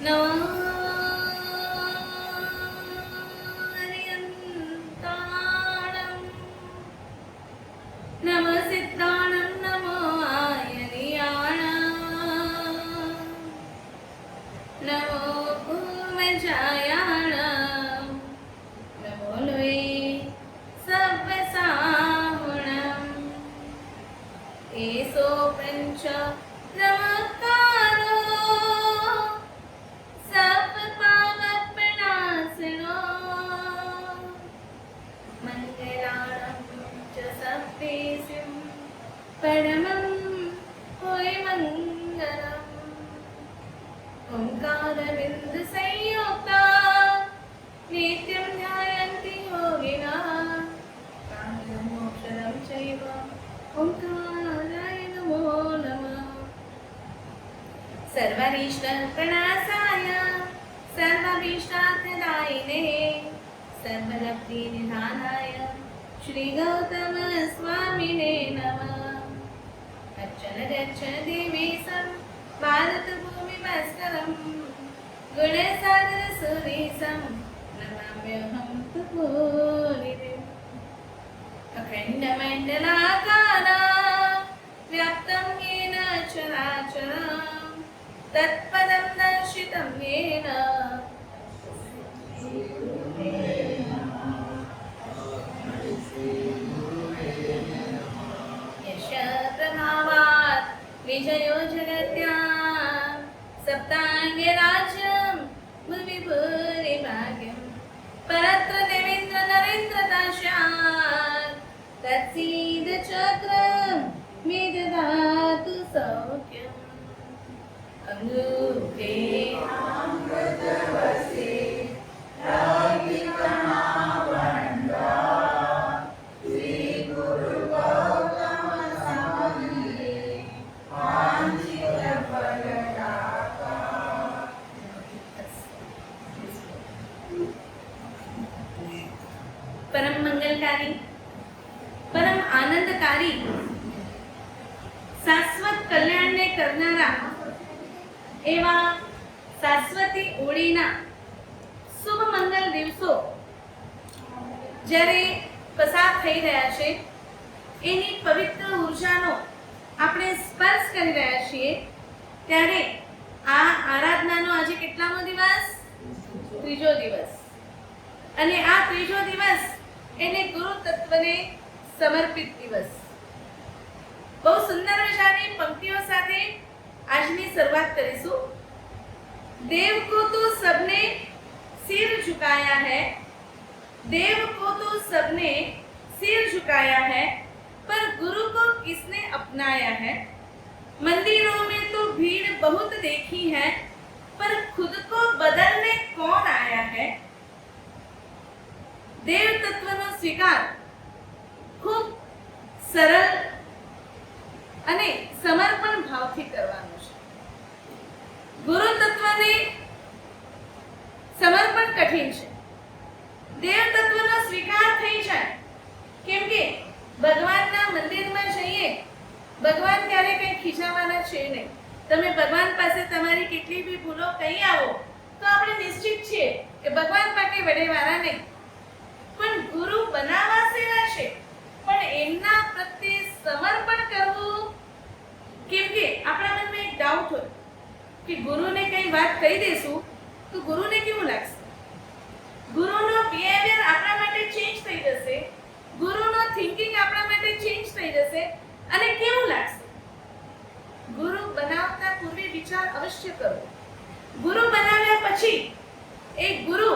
નમઃ નમઃ સિદ્ધાણં નમઃ આયનિયાણં નમો ભૂમજાયાણં નમો લોય સવ્યસાહુણં એસો પંચ નમસ્કારો સર્વપાવપ્રણાશનો મંગલાણં ચ સર્વેષાં પરમં હોય મંગલम् ઓંકારબિંદ સંયુક્તા નિત્યં ધ્યાયન્તિ યોગિનઃ કામમોક્ષદં ચૈવ ઓંકારાય નમો નમઃ સર્વનિષ્ઠ પ્રણાશાય સર્વભીષ્ટાર્થદાયિને સર્વલબ્ધિનિધાનાય શ્રી ગૌતમ સ્વામિને નમઃ અર્ચન ગચ્છ દેવેશં ભારતભૂમિભાસ્કરં ગુણસાગર સુરેશં નમામ્યહં તપોનિધિम् અખંડમંડલાકારં વ્યાપ્तं येन ચરાચરં તત્પદં દર્શિतं येन यश प्रभावात् विजयो जगत्यां सप्ताङ्गे राज्यं भुविभूरिभाग्यं परत्र देवेन्द्र नरेन्द्रताशात् तत्सीद चक्रं मे ददातु सौख्यम् अंगूठे अमृतवसे रागिकणावण्डा श्री गुरु गौतम समये वाञ्छित फलदाता परम मंगलकारी परम आनंदकारी શાશ્વત કલ્યાણને કરનારા એવા શાશ્વતી ઓળીના શુભ મંગલ દિવસો જ્યારે પસાર થઈ રહ્યા છે એની પવિત્ર ઉર્જાનો આપણે સ્પર્શ કરી રહ્યા છીએ ત્યારે આ આરાધનાનો આજે કેટલામો દિવસ? ત્રીજો દિવસ. અને આ ત્રીજો દિવસ એને ગુરુ તત્વને સમર્પિત દિવસ. બહુ સુંદર મજાની પંક્તિઓ સાથે આજની શરૂઆત કરીશું. देव को तो सबने सिर झुकाया है, देव को तो सबने सिर झुकाया है, पर गुरु को किसने अपनाया है? मंदिरों में तो भीड़ बहुत देखी है, पर खुद को बदलने कौन आया है? देव तत्वનો સ્વીકાર ખૂબ સરળ અને સમર્પણ ભાવથી કરવાનો છે. ગુરુ તત્વને સમર્પણ કઠિન છે. દેવ તત્વનો સ્વીકાર થઈ જાય કેમ કે ભગવાનના મંદિરમાં જઈએ, ભગવાન ત્યારે કંઈ ખીજાવાના છે નહીં. તમે ભગવાન પાસે તમારી કેટલી બી ભૂલો કહી આવો તો આપણે નિશ્ચિત છીએ કે ભગવાન પાસે વડેવાળા નહીં. પણ ગુરુ બનાવાસેલા છે, પણ એમના પ્રત્યે સમર્પણ કરવું. કેમ કે આપણા મનમાં એક ડાઉટ હોય કે ગુરુને કઈ વાત કહી દેશું તો ગુરુને કેવું લાગશે? ગુરુનો બિહેવિયર આપણા માટે ચેન્જ થઈ જશે, ગુરુનો થિંકિંગ આપણા માટે ચેન્જ થઈ જશે અને કેવું લાગશે? ગુરુ બનાવતા પૂર્વે વિચાર અવશ્ય કરો. ગુરુ બનાવ્યા પછી એ ગુરુ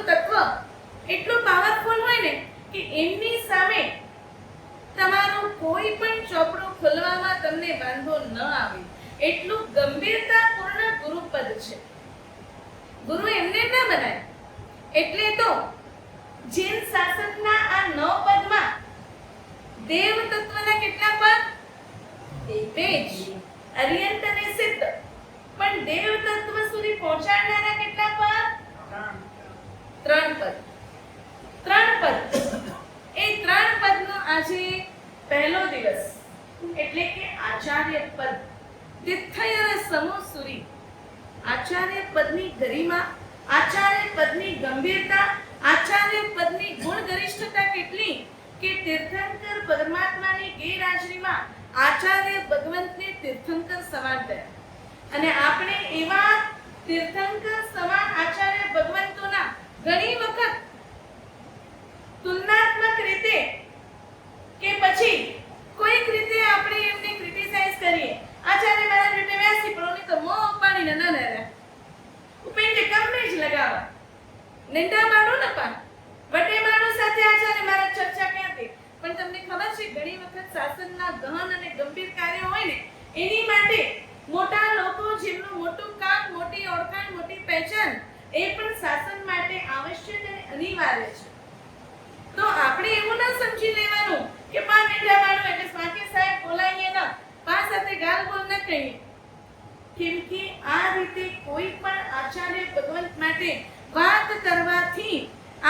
તત્વ એટલું પાવરફુલ હોય ને કે એમની સામે તમારું કોઈ પણ ચોપડું ખોલવામાં તમને વાંધો ન આવે એટલું ગંભીરતાપૂર્ણ ગુરુપદ છે. ગુરુ એમને ના બનાય. એટલે તો જૈન શાસનના આ 9 પદમાં દેવ તત્વના કેટલા પદ? 2 જ. અર્યંત અને સિદ્ધ. પણ દેવ તત્વ સુધી પહોંચાડનારા કેટલા પદ? 3 પદ. 3 પદ. એ 3 પદનો આજે પહેલો દિવસ એટલે કે આચાર્ય પદ તિથયર સમો સુરી આચાર્ય પદની ગરિમા, આચાર્ય પદની ગંભીરતા, આચાર્ય પદની ગુણ ગરિષ્ઠતા કેટલી કે તીર્થંકર પરમાત્માની ગેરહાજરીમાં આચાર્ય ભગવંતને તીર્થંકર સમાન થયા અને આપણે એવા તીર્થંકર સમાન આચાર્ય ભગવંતોના ઘણી વખત તુલનાત્મક રીતે કે પછી કોઈક રીતે આપણે એમને ક્રિટિસાઇઝ કરીએ. આચાર્ય મહારાજ રીતે વ્યાસી પ્રોની તો મો પાણીને ન નરે ઉપેન્ડે કમને જ લગાવા નિંદા માનો ન પા વટે માનો સાથે આચાર્ય મહારાજ ચર્ચા ક્યાંથી. પણ તમને ખબર છે ઘણી વખત શાસનના ગહન અને ગંભીર કાર્યો હોય ને એની માટે મોટા લોકો જેમનું મોટું કામ, મોટી ઓળખાણ, મોટી પહેચાન એ પણ શાસન માટે આવશ્યક અને અનિવાર્ય છે. તો આપણે એવું ના સમજી લેવાનું કે પા નિંદા માનો એટલે સ્વાકે સાહેબ બોલાઈએ ના, પા સાથે ગાલ બોલ ન કહીએ. કેમ કે આ રીતે કોઈ પણ આચાર્ય ભગવંત માટે વાત કરવાથી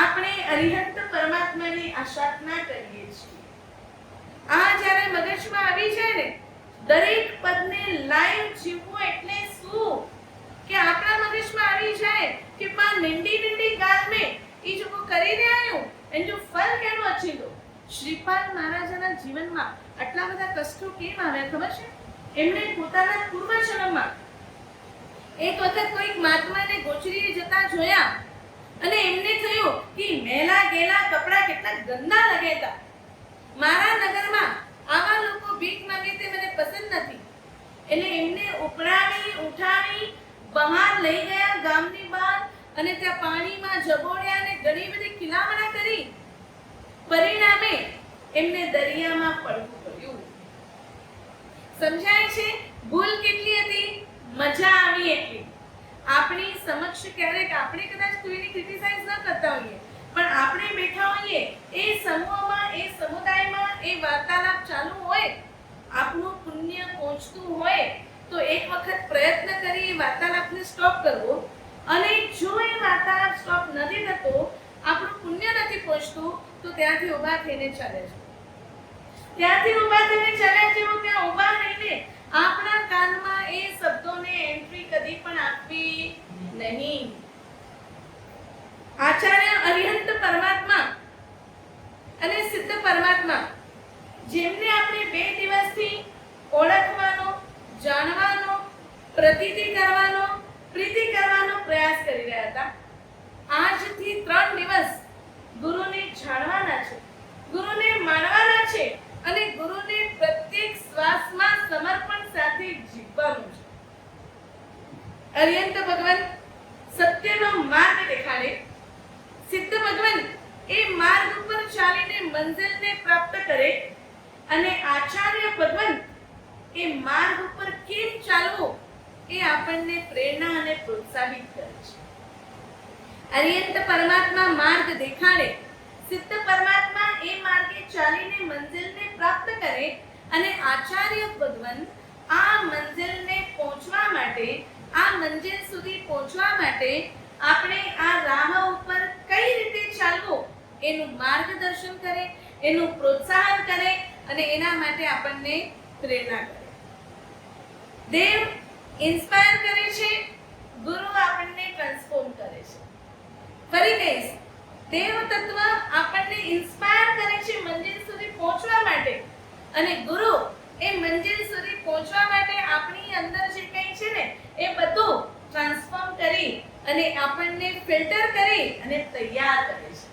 આપણે અરિહંત પરમાત્માની આશાધના કરીએ છીએ. આ જ્યારે મગજમાં આવી જાય ને દરેક પદને લાઈવ જીવવું એટલે શું કે આપણા મગજમાં આવી જાય કે પા નિંડી ગાલ મે ઈ જો કરીને આવ્યો એનું ફળ કેનું અચીલો. શ્રીપાલ મહારાજાના જીવનમાં આટલા બધા કષ્ટો કેમ આવ્યા ખબર છે? એમણે પોતાના પૂર્વજન્મમાં એક વખત કોઈક મહાત્માને ગોચરીએ જતા જોયા અને એમને થયું કે મેલા ગેલા કપડા કેટલા ગંદા લાગે હતા. મારા નગરમાં આવા લોકો ભીખ માંગે તે મને પસંદ નથી. એટલે એમને ઉપડાવી ઉઠાવી બહાર લઈ ગયા ગામની બહાર અને ત્યાં પાણીમાં જબોડ્યા અને ઘણી બધી ખિલામણા કરી. પરિણામે એમને દરિયામાં પડવું પડ્યું. સમજાય છે ભૂલ કેટલી હતી, મજા આવી એટલી. આપણી સમક્ષ ક્યારેક આપણે કદાચ કોઈની ક્રિટિસાઇઝ ન કરતા હોઈએ પણ આપણે બેઠા હોઈએ એ સમૂહમાં, એ સમુદાયમાં, એ વાર્તાલાપ ચાલુ હોય, આપણું પુણ્ય પહોંચતું હોય તો એક વખત પ્રયત્ન કરી એ વાર્તાલાપને સ્ટોપ કરવો અને જો એ વાર્તાલાપ સ્ટોપ નથી થતો, આપણું પુણ્ય નથી પહોંચતું તો ત્યાંથી ઊભા થઈને ચાલે છે. ત્યાંથી ઊભા થઈને ચાલ્યા જેવું ત્યાં ઊભા રહીને આપણા કાનમાં એ શબ્દોને એન્ટ્રી કદી પણ આપવી નહીં. આચાર્ય અરિહંત પરમાત્મા અને સિદ્ધ પરમાત્મા જેમને આપણે 2 દિવસથી ઓળખવાનો, જાણવાનો, પ્રતીતિ કરવાનો, પ્રીતિ કરવાનો પ્રયાસ કરી રહ્યા હતા, આજથી 3 દિવસ ગુરુને જાણવાના છે, ગુરુને માનવાના છે અને ગુરુને પ્રત્યેક શ્વાસમાં સમર્પણ સાથે જીવવાનું છે. અરિહંત ભગવાન સત્યનો માર્ગ દેખાડે, સિદ્ધ ભગવાન એ માર્ગ ઉપર ચાલીને મંજિલને પ્રાપ્ત કરે અને આચાર્ય ભગવાન એ માર્ગ ઉપર કેમ ચાલવું એ આપણને પ્રેરણા અને પ્રોત્સાહિત કરે છે. અરિહંત પરમાત્મા માર્ગ દેખાડે, સિદ્ધ પરમાત્મા એ માર્ગે ચાલીને મંજિલને પ્રાપ્ત કરે અને આચાર્ય ભગવાન આ મંજિલને પહોંચવા માટે, આ મંજિલ સુધી પહોંચવા માટે આપણે આ રાહ ઉપર કઈ રીતે ચાલવું એનું માર્ગદર્શન કરે, એનું પ્રોત્સાહન કરે અને એના માટે આપણને પ્રેરણા કરે. દેવ ઇન્સ્પાયર કરે છે, ગુરુ આપણને ટ્રાન્સફોર્મ કરે છે. ફરી કહીશ, દેવ તત્વ આપણને ઇન્સ્પાયર કરે છે મંજિલ સુધી પહોંચવા માટે અને ગુરુ એ મંજિલ સુધી પહોંચવા માટે આપણી અંદર જે કંઈ છે ને એ બધું ટ્રાન્સફોર્મ કરી અને આપણને ફિલ્ટર કરી અને તૈયાર કરે છે.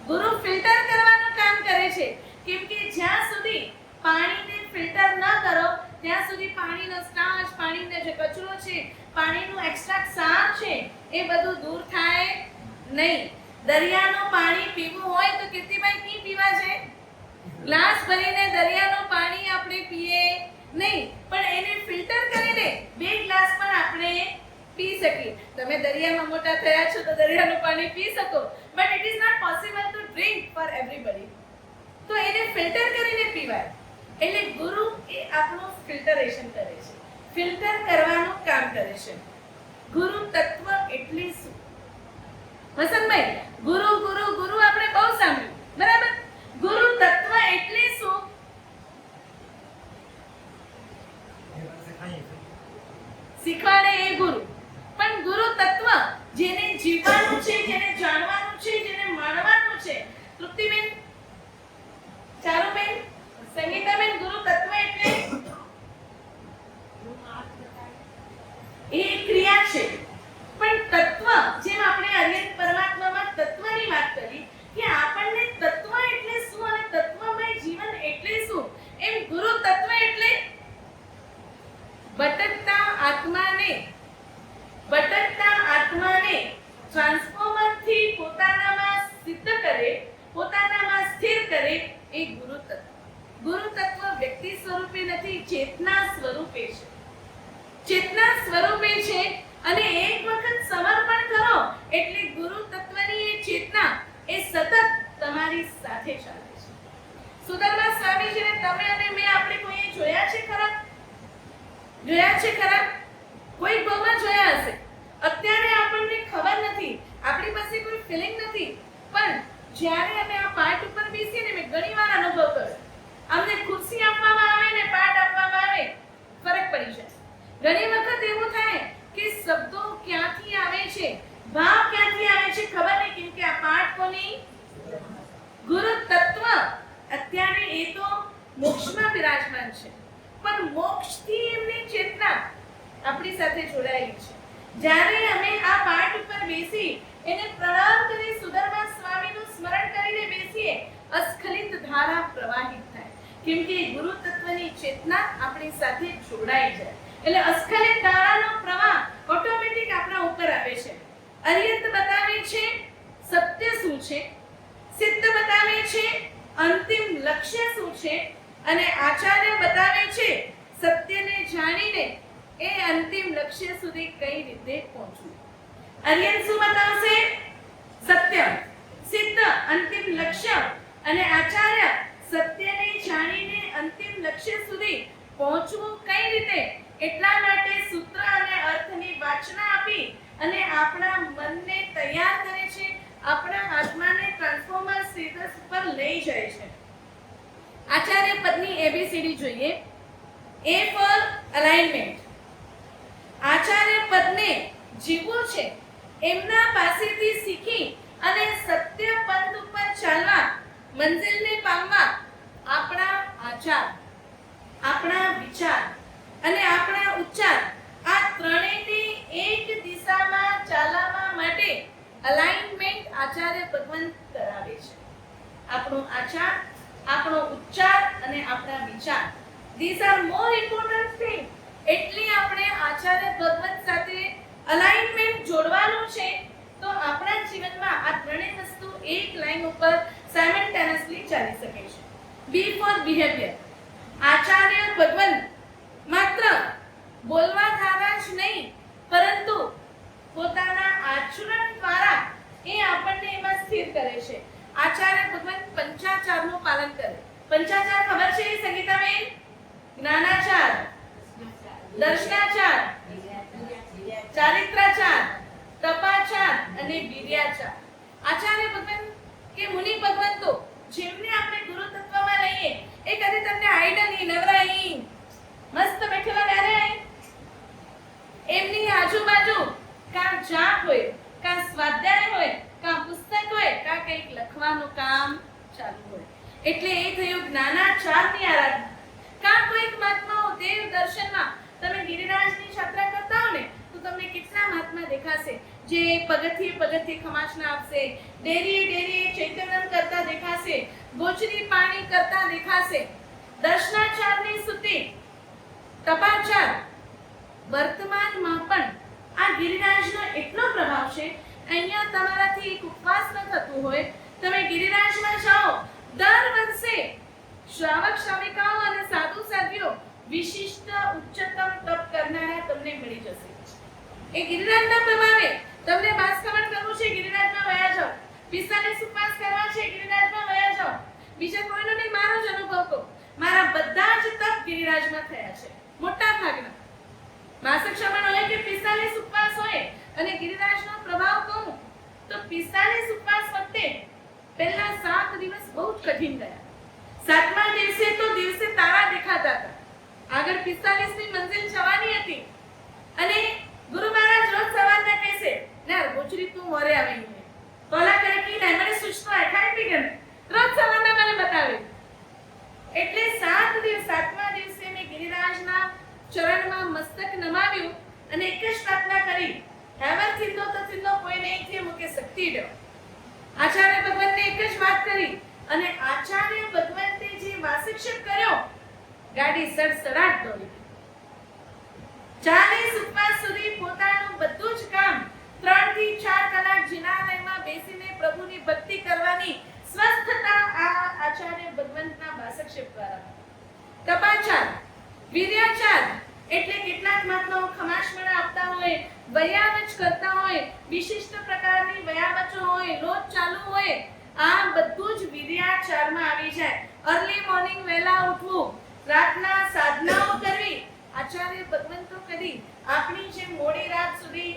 ગુરુ ફિલ્ટર કરવાનું કામ કરે છે કેમ કે જ્યાં સુધી પાણીને ફિલ્ટર ન કરો ત્યાં સુધી પાણીનો સ્ટાર્ચ, પાણીનો જે કચરો છે, પાણીનું એક્સ્ટ્રા ક્ષાર છે એ બધું દૂર થાય નહીં. દરિયાનું પાણી પીવું હોય તો કીર્તિભાઈ કી પીવા છે? ગ્લાસ ભરીને દરિયાનું પાણી આપણે પીએ નહીં, પણ એને ફિલ્ટર કરીને 2 ગ્લાસ પણ આપણે પી શકીએ. તમે દરિયામાં મોટા થયા છો તો દરિયાનું પાણી પી શકો, but it is not possible to drink for everybody. તો એને ફિલ્ટર કરીને પીવાય. એટલે ગુરુ એ આપણું ફિલ્ટરેશન કરે છે, ફિલ્ટર કરવાનું કામ કરે છે. ગુરુ તત્વ એટલે શું? વસંતભાઈ, ગુરુ ગુરુ ગુરુ આપણે બહુ સાંભળ્યું, બરાબર? ગુરુ તત્વ એટલે શું? શીખવાડે એ ગુરુ. એ ગુરુ તત્વ. ગુરુ તત્વ વ્યક્તિ સ્વરૂપે નથી, ચેતના સ્વરૂપે છે. ચેતના સ્વરૂપે છે અને એક વખત સમર્પણ કરો એટલે ગુરુ તત્વની એ ચેતના એ સતત તમારી સાથે ચાલે છે. સુદામા સ્વામીજીને તમે અને મેં આપણે કોઈએ જોયા છે ખરા? જોયા છે ખરા? કોઈ ભાવમાં જોયા હશે. અત્યારે આપણને ખબર નથી, આપણી પાસે કોઈ ફિલિંગ નથી, પણ જ્યારે અમે આ પાઠ ઉપર બેસીને મેં ઘણીવાર અનુભવ કર્યો. અમને ખુરશી આપવામાં આવે ને પાઠ આપવામાં આવે, ફરક પડી જાય. ઘણી વખત એવું થાય કે શબ્દો ક્યાંથી આવે છે, ભાવ ક્યાંથી આવે છે ખબર નહીં, કેમ કે આ પાઠ કોની? ગુરુ તત્વ. અત્યારે એ તો મોક્ષમાં બિરાજમાન છે, પણ મોક્ષથી એમની ચેતના આપણી સાથે જોડાયેલી છે. જ્યારે અમે આ પાઠ ઉપર બેસી એને પ્રણામ કરી સુદામા સ્વામીનું સ્મરણ કરીને બેસીએ, અસ્ખલિત ધારા પ્રવાહિત થાય, કેમ કે ગુરુ તત્વની ચેતના આપણી સાથે જોડાઈ જાય. એટલે અસ્ખલિત ધારાનો પ્રવાહ ઓટોમેટિક આપણા ઉપર આવે છે. અરિહંત બતાવે છે સત્ય શું છે, સિદ્ધ બતાવે છે અંતિમ લક્ષ્ય શું છે, અને આચાર્ય બતાવે છે સત્યને જાણીને એ અંતિમ લક્ષ્ય સુધી કઈ રીતે પહોંચવું. અરિહંત શું બતાવશે? સત્ય, સિદ્ધ, અંતિમ લક્ષ્ય, અને આચાર્ય સત્યને જાણીને અંતિમ લક્ષ્ય સુધી પહોંચવું કઈ રીતે. એટલા માટે સૂત્ર અને અર્થની વાચના આપી અને આપણા મનને તૈયાર કરે છે, આપણા આત્માને ટ્રાન્સફોર્મર સ્ટેટસ પર લઈ જાય છે. આચાર્ય પદની એબીસીડી જોઈએ. એ ફોર અલાઇનમેન્ટ. આચાર્ય પદને જીવવું છે, એમના પાસેથી શીખી અને સત્ય પંથ ઉપર ચાલવા, મંજિલને પામવા આપણા આચાર, આપણા વિચાર અને આપણા ઉચ્ચાર આ ત્રણેયને એક દિશામાં ચાલવા માટે અલાઇનમેન્ટ આચાર્ય ભગવાન કરાવે છે. આપણો આચાર, આપણો ઉચ્ચાર અને આપણા વિચાર, these are more important thing. એટલે આપણે આચાર્ય ભગવાન સાથે અલાઇનમેન્ટ જોડવાનું છે, તો આપણા જીવનમાં આ ત્રણેય વસ્તુ એક લાઈન ઉપર સાયમલ્ટેનિયસલી ચાલી શકે છે. બી ફોર બિહેવિયર. આચાર્ય ભગવાન માત્ર બોલવા દ્વારા જ નહીં, પરંતુ પોતાના આચરણ દ્વારા એ આપણને એમાં સ્થિર કરે છે. આચાર્ય ભગવાન પંચાચારનું પાલન કરે. પંચાચાર ખબર છે સંગીતાબેન? જ્ઞાનાચાર, દર્શનાચાર, ચારિત્રાચાર, તપાચાર અને વીર્યાચાર. આચાર્ય ભગવાન કે મુનિ ભગવંતો જેમને આપણે ગુરુ તત્વમાં લઈએ, એ કદી તમને આઈડલ નવરાઈ મસ્ત બેઠેલા ત્યારે એમની આજુબાજુ કા જાપ હોય, કા સ્વાધ્યાય હોય, કા પુસ્તક હોય, કા કંઈક લખવાનું કામ ચાલુ હોય. એટલે એ થયું જ્ઞાનાચારની આરાધના. કા કોઈક મહાત્માઓ દેવ દર્શનમાં તમે ગિરિરાજની યાત્રા કરતા હો ને, તો તમને કેટલા મહાત્મા દેખાશે જે પગથિયે પગથિયે ખમાસના આપશે, ડેરીએ ડેરીએ ચૈતન્ય કરતા દેખાશે, ગોચરી પાણી કરતા દેખાશે. દર્શનાચારની સુતિ, તપાચાર. વર્તમાનમાં પણ આ ગિરિરાજનો એટલો પ્રભાવ છે. અહીંયા તમારાથી એક ઉપવાસ ન થતું હોય, તમે ગિરિરાજમાં જાઓ, દર વર્ષે શ્રાવક શ્રાવિકાઓ અને સાધુ સાધ્વીઓ વિશિષ્ટ ઉચ્ચતમ તપ કરનારા તમને મળી જશે. એ ગિરિરાજના પ્રભાવે તમને બાસ્કમણ કરવું છે, ગિરિરાજમાં વયા જાઓ. 45 ઉપવાસ કરવા છે, ગિરિરાજમાં વયા જાઓ. બીજા કોઈનો નહીં, મારો જ અનુભવ કહું. મારા બધા જ તપ ગિરિરાજમાં થયા છે, મોટા ભાગના. માસિક શ્રવણ હોય કે 45 ઉપવાસ હોય, અને ગિરિરાજનો પ્રભાવ કહું તો 45 ઉપવાસ વખતે પહેલા 7 દિવસ બહુ જ કઠિન ગયા. 7મા દિવસે તો દિવસે તારા દેખાતા હતા. આગળ 45 ની મંજિલ જવાની હતી, અને ગુરુ મહારાજ રોજ સવારના કહેશે, "ના ગોચરી તું મોરે આવી ને તોલા કરે કે ના મને સૂચતો આ ખાઈ પી ગમે." રોજ સવારના મને બતાવે. એટલે 7 દિવસ, 7મા દિવસે મેં ગિરિરાજના ચરણમાં મસ્તક નમાવ્યું અને એક જ પ્રાર્થના કરી, "હેવર થિંદો તો થિંદો કોઈ નહીં થે મુકે શક્તિ દો." આચાર્ય ભગવાનને એક જ વાત કરી, અને આચાર્ય ભગવંતે જે વાસિક્ષેપ કર્યો, ગાડી સડસડાટ દોડી. જ કરતા હોય, વિશિષ્ટ પ્રકારની વ્યાયામો હોય, રોજ ચાલુ હોય, આ બધું જ વિદ્યાચારમાં આવી જાય. અર્લી મોર્નિંગ વહેલા ઉઠવું, રાતના સાધનાઓ કરવી. આચાર્ય ભગવંતો કદી આપણી જે મોડી રાત સુધી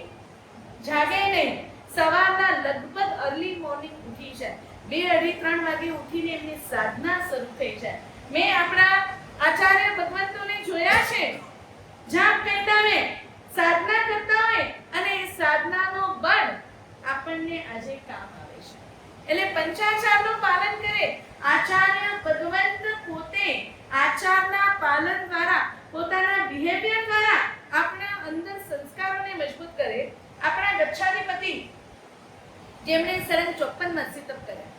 જાગે નહીં, સવારના લગભગ અર્લી મોર્નિંગ ઉઠી જાય, 2, 2:30, 3 વાગે ઉઠીને એમની સાધના શરૂ થઈ જાય. મેં આપણા આચાર્ય ભગવંતોને જોયા છે, જાપ કહેતાવે સાધના કરતા હોય અને એ સાધનાનો બળ આપણને આજે કામ આવે છે. એટલે પંચાચારનું પાલન કરે. આચાર્ય ભગવંત પોતે આચારના પાલન દ્વારા, પોતાના બિહેવિયર દ્વારા આપણા અંદર સંસ્કારોને મજબૂત કરે. આપણા ગચ્છાધિપતિ જેમણે સળંગ 54 વર્ષિતપ કર્યા,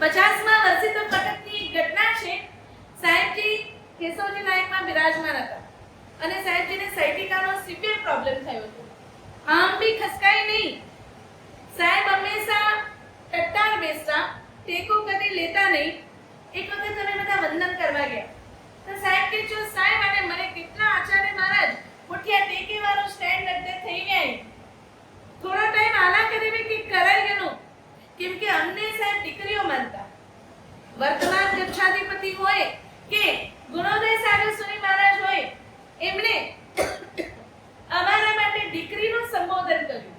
50મા વર્ષિતપ વખતની ઘટના છે. સાહેબજી કેશવજી નાયકમાં બિરાજમાન હતા અને સાહેબજીને સાયટિકાનો સિવિયર પ્રોબ્લેમ થયો હતો. આમ બી ખસકાય નહીં. સાહેબ હંમેશા ટટ્ટાર બેસતા, ટેકો કદી લેતા નહીં. એક વખત અમે બધા વંદન કરવા ગયા તો સાહેબ કે જો સાહેબ અને મને કેટલા આચાર્ય મહારાજ ઉઠ્યા ટેકે વાળું સ્ટેન્ડ અડધે થઈ ગયા. થોડો ટાઈમ આલા કરી કે કરાઈ ગયું, કેમ કે અમને સાહેબ દીકરીઓ માનતા. વર્તમાન ગચ્છાધિપતિ હોય કે ગુણોદય સાગરસુની મહારાજ હોય, એમણે અમારા માટે દીકરીનું સંબોધન કર્યું.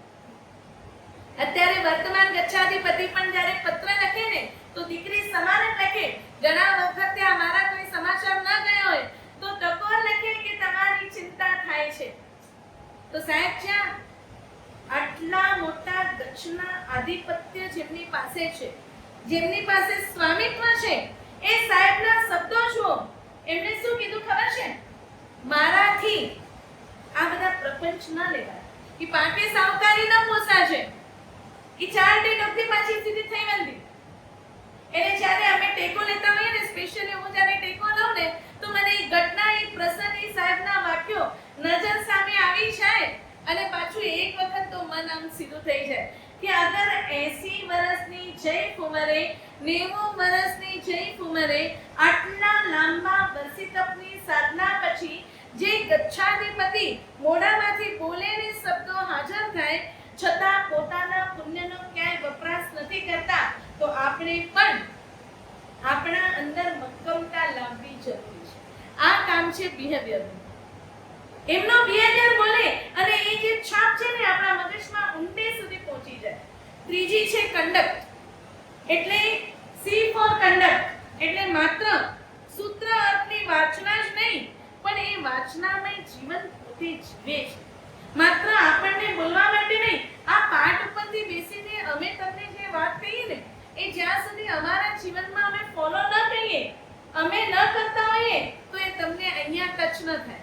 અત્યારે વર્તમાન ગચ્છાધિપતિ પણ જ્યારે પત્ર લખે ને તો દીકરી સમાન જ લખે. ઘણા વખતે અમારા કોઈ સમાચાર ન ગયા હોય તો ટકોર લખે કે તમારી ચિંતા થાય છે. તો સાહેબ જ્યાં આટલા મોટા ગચ્છના આધિપત્ય જેમની પાસે છે, જેમની પાસે સ્વામિત્વ છે, એ સાહેબના શબ્દો જુઓ. એમણે શું કીધું ખબર છે? મારાથી આ બધા પ્રપંચ ન લેવાય, કે પાકે સાવકારી ન પોસાશે. એ 4 ડે ડોક્ટી પાછી સીધી થઈ વંદી. એટલે જ્યારે અમે ટેકો લેતા હોઈએ ને, સ્પેશિયલી હું જ્યારે ટેકો લઉં ને, તો મને એ ઘટના, એ પ્રસંગ, એ સાહેબના વાક્યો નજર સામે આવી જાય અને પાછું એક વખત તો મન આમ સીધું થઈ જાય કે અગર 80 વર્ષની જય કુંવરે, 90 વર્ષની જય કુંવરે આટલા લાંબા વર્ષિતપની સાધના પછી જે ગચ્છાધિપતિ મોઢામાંથી બોલે ને શબ્દો હાજર થાય છતાં પોતાના પુણ્યનો ક્યાંય વપરાશ નથી કરતા, તો આપણે પણ આપણા અંદર મક્કમતા લાવવી જરૂરી છે. આ કામ છે બિહેવિયરનું. એમનો બિહેવિયર બોલે અને એ જે છાપ છે ને આપણા મગજમાં ઊંડે સુધી પહોંચી જાય. ત્રીજી છે કંડક્ટ. એટલે સી ફોર કંડક્ટ, એટલે માત્ર સૂત્ર અર્થની વાંચના જ નહીં, પણ એ વાંચનામય જીવન પોતે જીવે છે. માત્ર આપણને બોલવા માટે નહીં, આ પાઠ ઉપરથી બેસીને અમે તમને જે વાત કહીએ ને, એ જ્યાં સુધી અમારા જીવનમાં અમે ફોલો ન કરીએ, અમે ન કરતા હોઈએ, તો એ તમને અહીંયા ટચ ન થાય.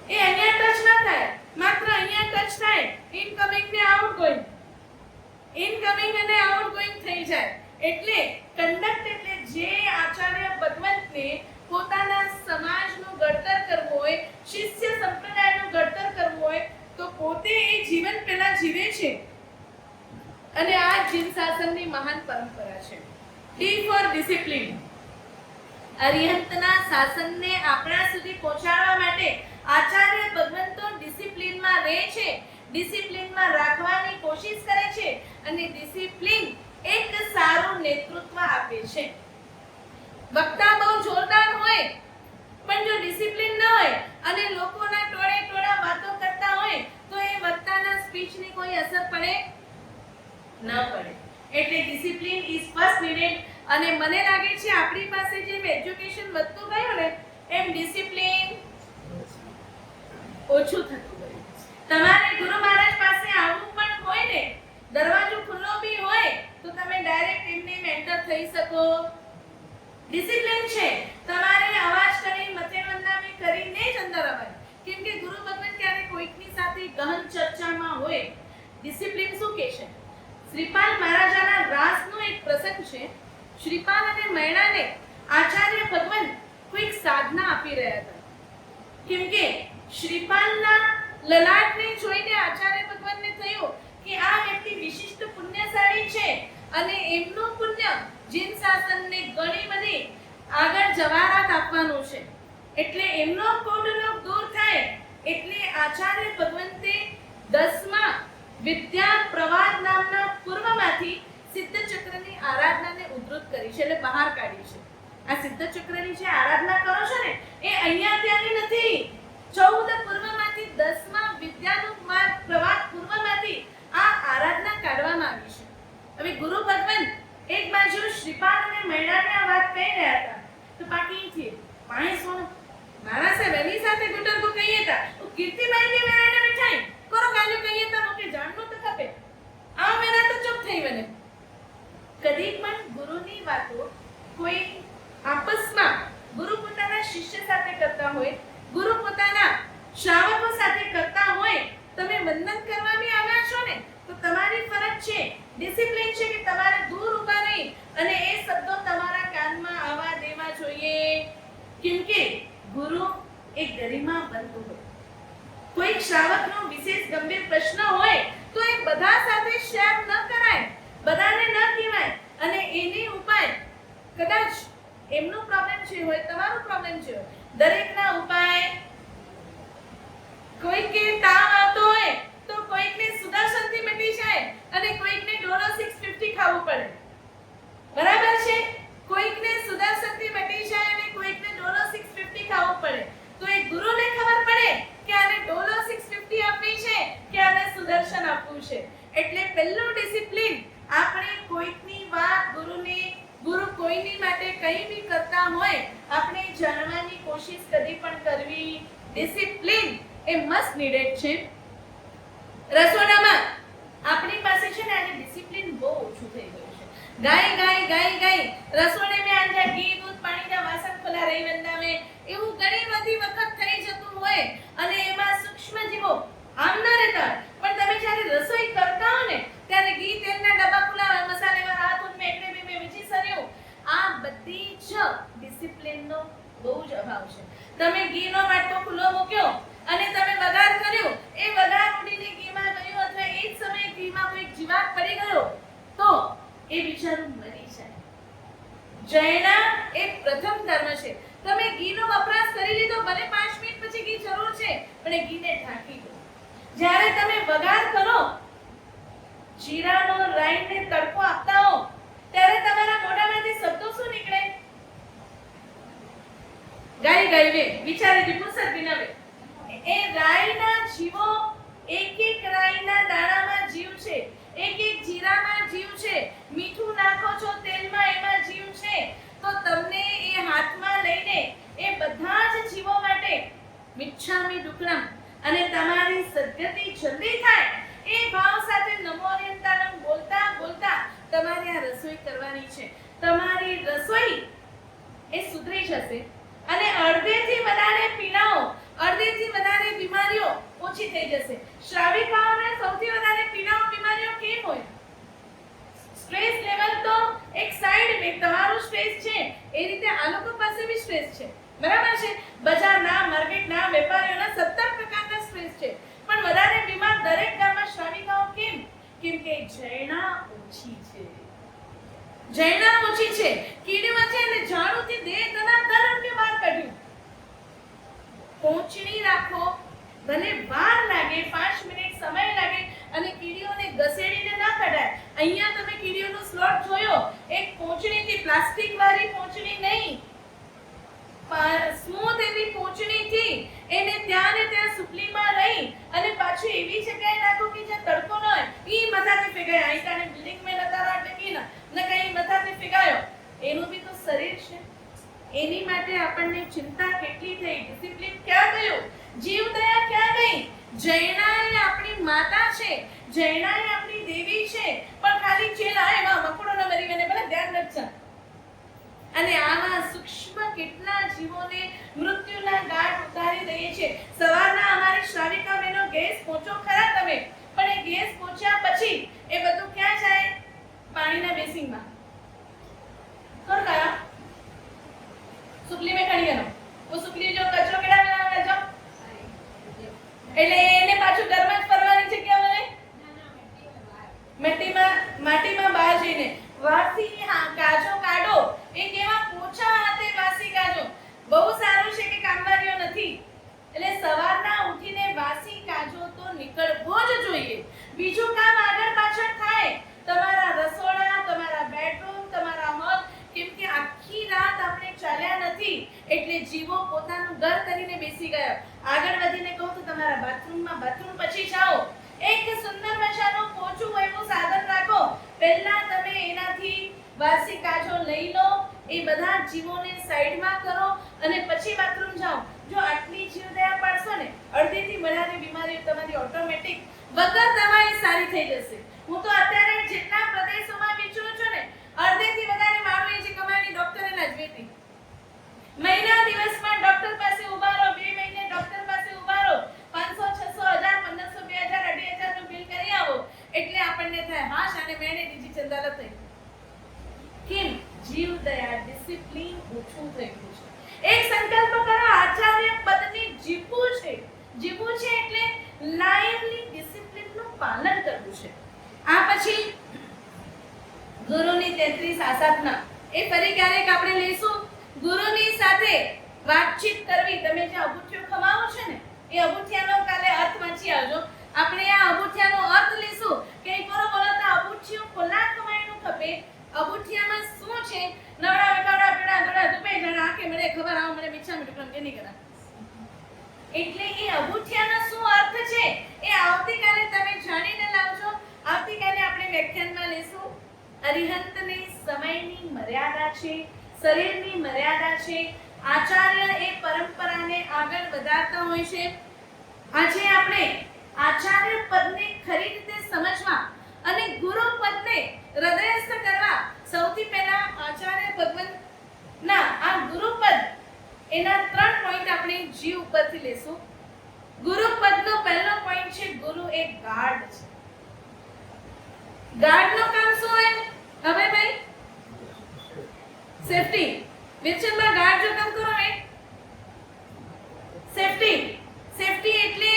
એ અહીંયા ટચ ન થાય, માત્ર અહીંયા ટચ થાય. ઇનકમિંગ ને આઉટગોઈંગ, ઇનકમિંગ અને આઉટગોઈંગ થઈ જાય. એટલે કંડક્ટ એટલે જે આચાર્ય ભગવંતને પોતાના સમાજનું ઘડતર કરવું હોય, શિષ્ય સંપ્રદાયનું ઘડતર કરવું હોય, તો પોતે એ જીવન પહેલા જીવે છે. અને આ જીન શાસનની મહાન પરંપરા છે. D four discipline. અરિહંતના શાસનને આપણા સુધી પહોંચાડવા માટે આચાર્ય ભગવંતો ડિસિપ્લિનમાં રહે છે, ડિસિપ્લિનમાં રાખવાની કોશિશ કરે છે અને ડિસિપ્લિન એક સારું નેતૃત્વ આપે છે. વક્તા બહુ જોરદાર હોય પણ જો ડિસિપ્લિન ન હોય અને લોકોના ટોળે ટોળા વાતો કરતા હોય તો એ વક્તાના સ્પીચની કોઈ અસર પડે ન પડે. એટલે ડિસિપ્લિન ઇઝ ફર્સ્ટ નીડેડ. અને મને લાગે છે આપણી પાસે જેમ એજ્યુકેશન વધતું ગયું ને, એમ ડિસિપ્લિન ઓછું થતું ગયું. તમારે ગુરુ મહારાજ પાસે આવવું પણ હોય ને, દરવાજો ખુલ્લો બી હોય તો તમે ડાયરેક્ટ એમને એન્ટર થઈ શકો. ડિસિપ્લિન છે, તમારે અવાજ કરી મતેવંદનામી કરીને જ અંદર અવાય. કેમ કે ગુરુ ભગવાન ક્યારે કોઈકની સાથે ગહન ચર્ચામાં હોય. ડિસિપ્લિન શું કહે છે? શ્રીપાલ મહારાજાના રાસનો એક પ્રસંગ છે. શ્રીપાલ અને મૈણાને આચાર્ય ભગવાન કોઈક સાધના આપી રહ્યા હતા. કેમ કે શ્રીપાલના લલાટને જોઈને આચાર્ય ભગવાનને થયું કે આ વ્યક્તિ વિશિષ્ટ પુણ્યશાળી છે અને એમનું પુણ્ય જીન શાસનને ઘણી બધી આગળ જવારાત આપવાનું છે. એટલે એમનો કોડલોક દૂર થાય એટલે આચાર્ય ભગવંતે 10માં વિદ્યા પ્રવાદ નામના પૂર્વમાંથી સિદ્ધ ચક્રની આરાધનાને ઉદ્ધૃત કરી છે, એટલે બહાર કાઢી છે. આ સિદ્ધ ચક્રની જે આરાધના કરો છો ને એ અહીંયા ત્યાંની નથી. 14 પૂર્વમાંથી 10માં વિદ્યાનું પ્રવાદ પૂર્વમાંથી આ આરાધના કાઢવામાં આવી છે. હવે ગુરુ ભગવાન એક બાજુ શ્રીપાદ અને મૈડાને આ વાત કહી રહ્યા હતા તો બાકી છે પાણી સોનું મારા સાહેબ એની સાથે ગુટરકો કહીએ તા કીર્તિબાઈ કે મેરાને મિઠાઈ કરો કાલ્યો કહીએ તા મોકે જાણનો તો ખપે આ મેરા તો ચૂપ થઈ બને. કદી પણ ગુરુની વાતો કોઈ આપસમાં ગુરુ પોતાના શિષ્ય સાથે કરતા હોય, ગુરુ પોતાના શ્રાવકો સાથે કરતા હોય, તમે વંદન કરવા બી આવ્યા છો ને તો તમારી ફરજ છે, ડિસિપ્લિન છે કે તમારે દૂર ઊભા રહી અને એ શબ્દો તમારા કાનમાં આવવા દેવા જોઈએ. કેમ કે ગુરુ એક ગરિમા બનતો હોય. કોઈ શ્રાવકનો વિશેષ ગંભીર પ્રશ્ન હોય તો એ બધા સાથે શેર ન કરાય, બધાને ન કહેવાય અને એની ઉપાય કદાચ એમનો પ્રોબ્લેમ છે હોય, તમારો પ્રોબ્લેમ છે હોય, દરેકના ઉપાય કોઈકે તાવ આવતો હોય તો કોઈકને સુદર્શનથી મટી જાય અને કોઈકને ડોલો 650 ખાવું પડે. બરાબર છે? કોઈકને સુદર્શનથી મટી જાય અને કોઈકને ડોલો 650 ખાવું પડે. તો એ ગુરુને ખબર પડે કે આને ડોલો 650 આપવી છે કે આને સુદર્શન આપવું છે. એટલે પહેલું ડિસિપ્લિન આપણે કોઈકની વાત ગુરુ કોઈની માટે કંઈ બી કરતા હોય આપણે જાણવાની કોશિશ કદી પણ કરવી. ડિસિપ્લિન એ મસ્ટ નીડેડ છે. રસોડામાં આપણી પાસે છે ને આજે ડિસિપ્લિન બહુ ઓછું થઈ ગયું છે. ગાય રસોડે में આંજા ઘી દૂધ પાણીના વાસણ ખુલ્લા રહી વંદા में એવું ઘણી બધી વખત થઈ જતું હોય અને એમાં સૂક્ષ્મ જીવો આમ ન રહેતા પણ તમે જ્યારે રસોઈ કરતા હો ને ત્યારે ઘી તેલના ડબ્બા ખુલ્લા હોય, મસાલેમાં હાથ ઉઠમે એટલે બી મેં વિચી સર્યું. આ બધી જ ડિસિપ્લિનનો બહુ જ અભાવ છે. તમે ઘીનો વાટકો ખુલ્લો મૂક્યો અને તમે વઘાર કર્યો, એ વઘાર ઉડીને ઘીમાં ગયો અથવા એ જ સમયે ઘીમાં કોઈ જીવાત પડી ગયો તો એ બિચારું મરી જાય. જૈના એક પ્રથમ ધર્મ છે. તમે ઘીનો વપરાશ કરી લીધો, ભલે 5 મિનિટ પછી ઘી જરૂર છે પણ એ ઘીને ઢાંકી દો. જ્યારે તમે વઘાર કરો, જીરાનો રાઈને તડકો આપતા હો ત્યારે તમારા મોઢામાંથી શબ્દો શું નીકળે? ગાય વિચારેથી ફુરસત બિનાવે. એ રાઈના જીવો, એક રાઈના દાણામાં જીવ છે, એક જીરામાં જીવ છે, મીઠું નાખો છો તેલમાં એમાં જીવ છે. તો તમને એ હાથમાં લઈને એ બધા જ જીવો માટે મિચ્છામી દુક્કડમ અને તમારી સદ્ગતિ જલ્દી થાય એ ભાવ સાથે નમો અર્યંતાનમ બોલતા બોલતા તમારે આ રસોઈ કરવાની છે. તમારી રસોઈ એ સુધરી જશે અને અડધેથી વધારે પીડાઓ, અડધેથી વધારે બીમારીઓ ઓછી થઈ જશે. શ્રાવિકાઓને સૌથી વધારે પીડાઓ બીમારીઓ કેમ હોય? સ્ટ્રેસ લેવલ તો એક સાઈડ ઇફેક્ટ, તમારું સ્ટ્રેસ છે એ રીતે આ લોકો પાસે બી સ્ટ્રેસ છે. બરાબર છે? બજારના માર્કેટના વેપારીઓના 17 પ્રકારના સ્ટ્રેસ છે પણ વધારે બીમાર દરેક ગામમાં શ્રાવિકાઓ કેમ? કેમ કે જૈના ઓછી છે. જૈના ઓછી છે, કીડીઓ છે અને ઝાડુથી દેહ ધનાધન કે બહાર કાઢ્યું. પહોંચણી રાખો, ભલે વાર લાગે, 5 મિનિટ સમય લાગે અને કીડીઓને ઘસેડીને ના કઢાય. અહીંયા તમે કીડીઓનો સ્લોટ જોયો, એક પહોંચણીથી, પ્લાસ્ટિક વાળી પહોંચણી નહીં, સ્મૂથ એવી પહોંચણીથી એને ત્યાં ને ત્યાં સુપલીમાં રહી અને પાછું એવી જગ્યાએ નાખો કે જ્યાં તડકો ન હોય. ઈ મથાથી ફેગાય, અહીં કાને બિલ્ડિંગ મેં નતા રાટે કી ના કઈ મથાથી ફેગાયો. એનું બી તો શરીર છે. એની માટે આપણને ચિંતા કેટલી થઈ, ડિસિપ્લિન ક્યાં ગયો, જીવદયા ક્યાં ગઈ? જૈનાએ આપણી માતા છે, જૈનાએ આપણી દેવી છે પણ ખાલી ચેલા એમાં મકડો ન મરી ગને ભલે ધ્યાન રાખજો. અને આવા સૂક્ષ્મ કેટલા જીવોને મૃત્યુના ગાંઠ ઉતારી દઈએ છે. સવારના અમારી શ્રાવિકા બહેનો ગેસ પહોંચો ખરા તમે, પણ એ ગેસ પહોંચ્યા પછી એ બધું ક્યાં જાય? પાણીના બેસિનમાં. કોણ કયા સુપલી में खड़ी है वो सुपली जो कचरो केड़ा में जो એટલે એને પાછું ઘરમાં જ ફરવાની છે કે મને માટીમાં બહાર જઈને વાસી ગાજો કાઢો. એ કેવા પોછા હાથે વાસી ગાજો. બહુ સારું છે કે કામવારીઓ નથી એટલે સવારના ઉઠીને વાસી ગાજો તો નીકળવો જ વાસી કાજો લઈ લો, એ બધા જીવોને સાઈડમાં કરો અને પછી બાથરૂમ જાઓ. જો આટલી જીવદયા પાડશો ને, અડધીથી વધારે બીમારીઓ તમારી ઓટોમેટિક વગર દવાએ સારી થઈ જશે. હું તો અત્યારે જેટલા પ્રદેશોમાં વિચરું છું ને, અડધેથી વધારે મારું એ જે કમાણી ડોક્ટરે ના જ વેતી. મહિના દિવસમાં ડોક્ટર પાસે ઉભા રહો, 2 મહિને ડોક્ટર પાસે ઉભા રહો, 500 600 1000 1500 2000 2500 નું બિલ કરી આવો એટલે આપણને થાય હાશ આને મેણે બીજી ચંદાલ થઈ. કેમ? જીવ દયા ડિસિપ્લિન ઓછું થઈ ગયું છે. એક સંકલ્પ કરો, આચાર્ય પદને જીવવું છે. જીવવું છે એટલે લાઈનલી ડિસિપ્લિનનું પાલન કરવું છે. આ પછી ગુરુની 33 આસાધના એ ફરી ક્યારેક આપણે લઈશું. ગુરુની સાથે વાતચીત કરવી. તમે જે અભૂઠિયો ખમાવો છે ને, એ અભૂઠિયાનો કાલે અર્થ વાંચી આવજો. આપણે આ અભૂઠિયાનો અર્થ લઈશું કે એકવાર બોલો તો અભૂઠિયું કોના ખમાયનું ખપે, અભૂઠિયામાં શું છે, નવડા વટાડા પીડા દોડા દુબે જણા આકે મને ખબર આવ મને મિચ્છા મિટકમ કે નહીં કરા. એટલે એ અભૂઠિયાનો શું અર્થ છે એ આવતીકાલે તમે જાણીને લાવજો. આવતીકાલે આપણે વ્યાખ્યાનમાં લઈશું. અરિહંતને સમયની મર્યાદા છે, શરીરની મર્યાદા છે. આચાર્ય એ પરંપરાને આગળ વધારતા હોય છે. આજે આપણે આચાર્ય પદને ખરી રીતે સમજવા અને ગુરુ પદને હૃદયસ્થ કરવા સૌથી પહેલા આચાર્ય ભગવાનના આ ગુરુ પદ એના 3 પોઈન્ટ આપણે જીવ ઉપરથી લેશું. ગુરુ પદનો પહેલો પોઈન્ટ છે ગુરુ એક ગાર્ડ છે. ગાર્ડનું કામ શું હોય? હવે ભાઈ સેફટી. વિચનમાં ગાર્ડ જો કામ કરો ને સેફટી. સેફટી એટલે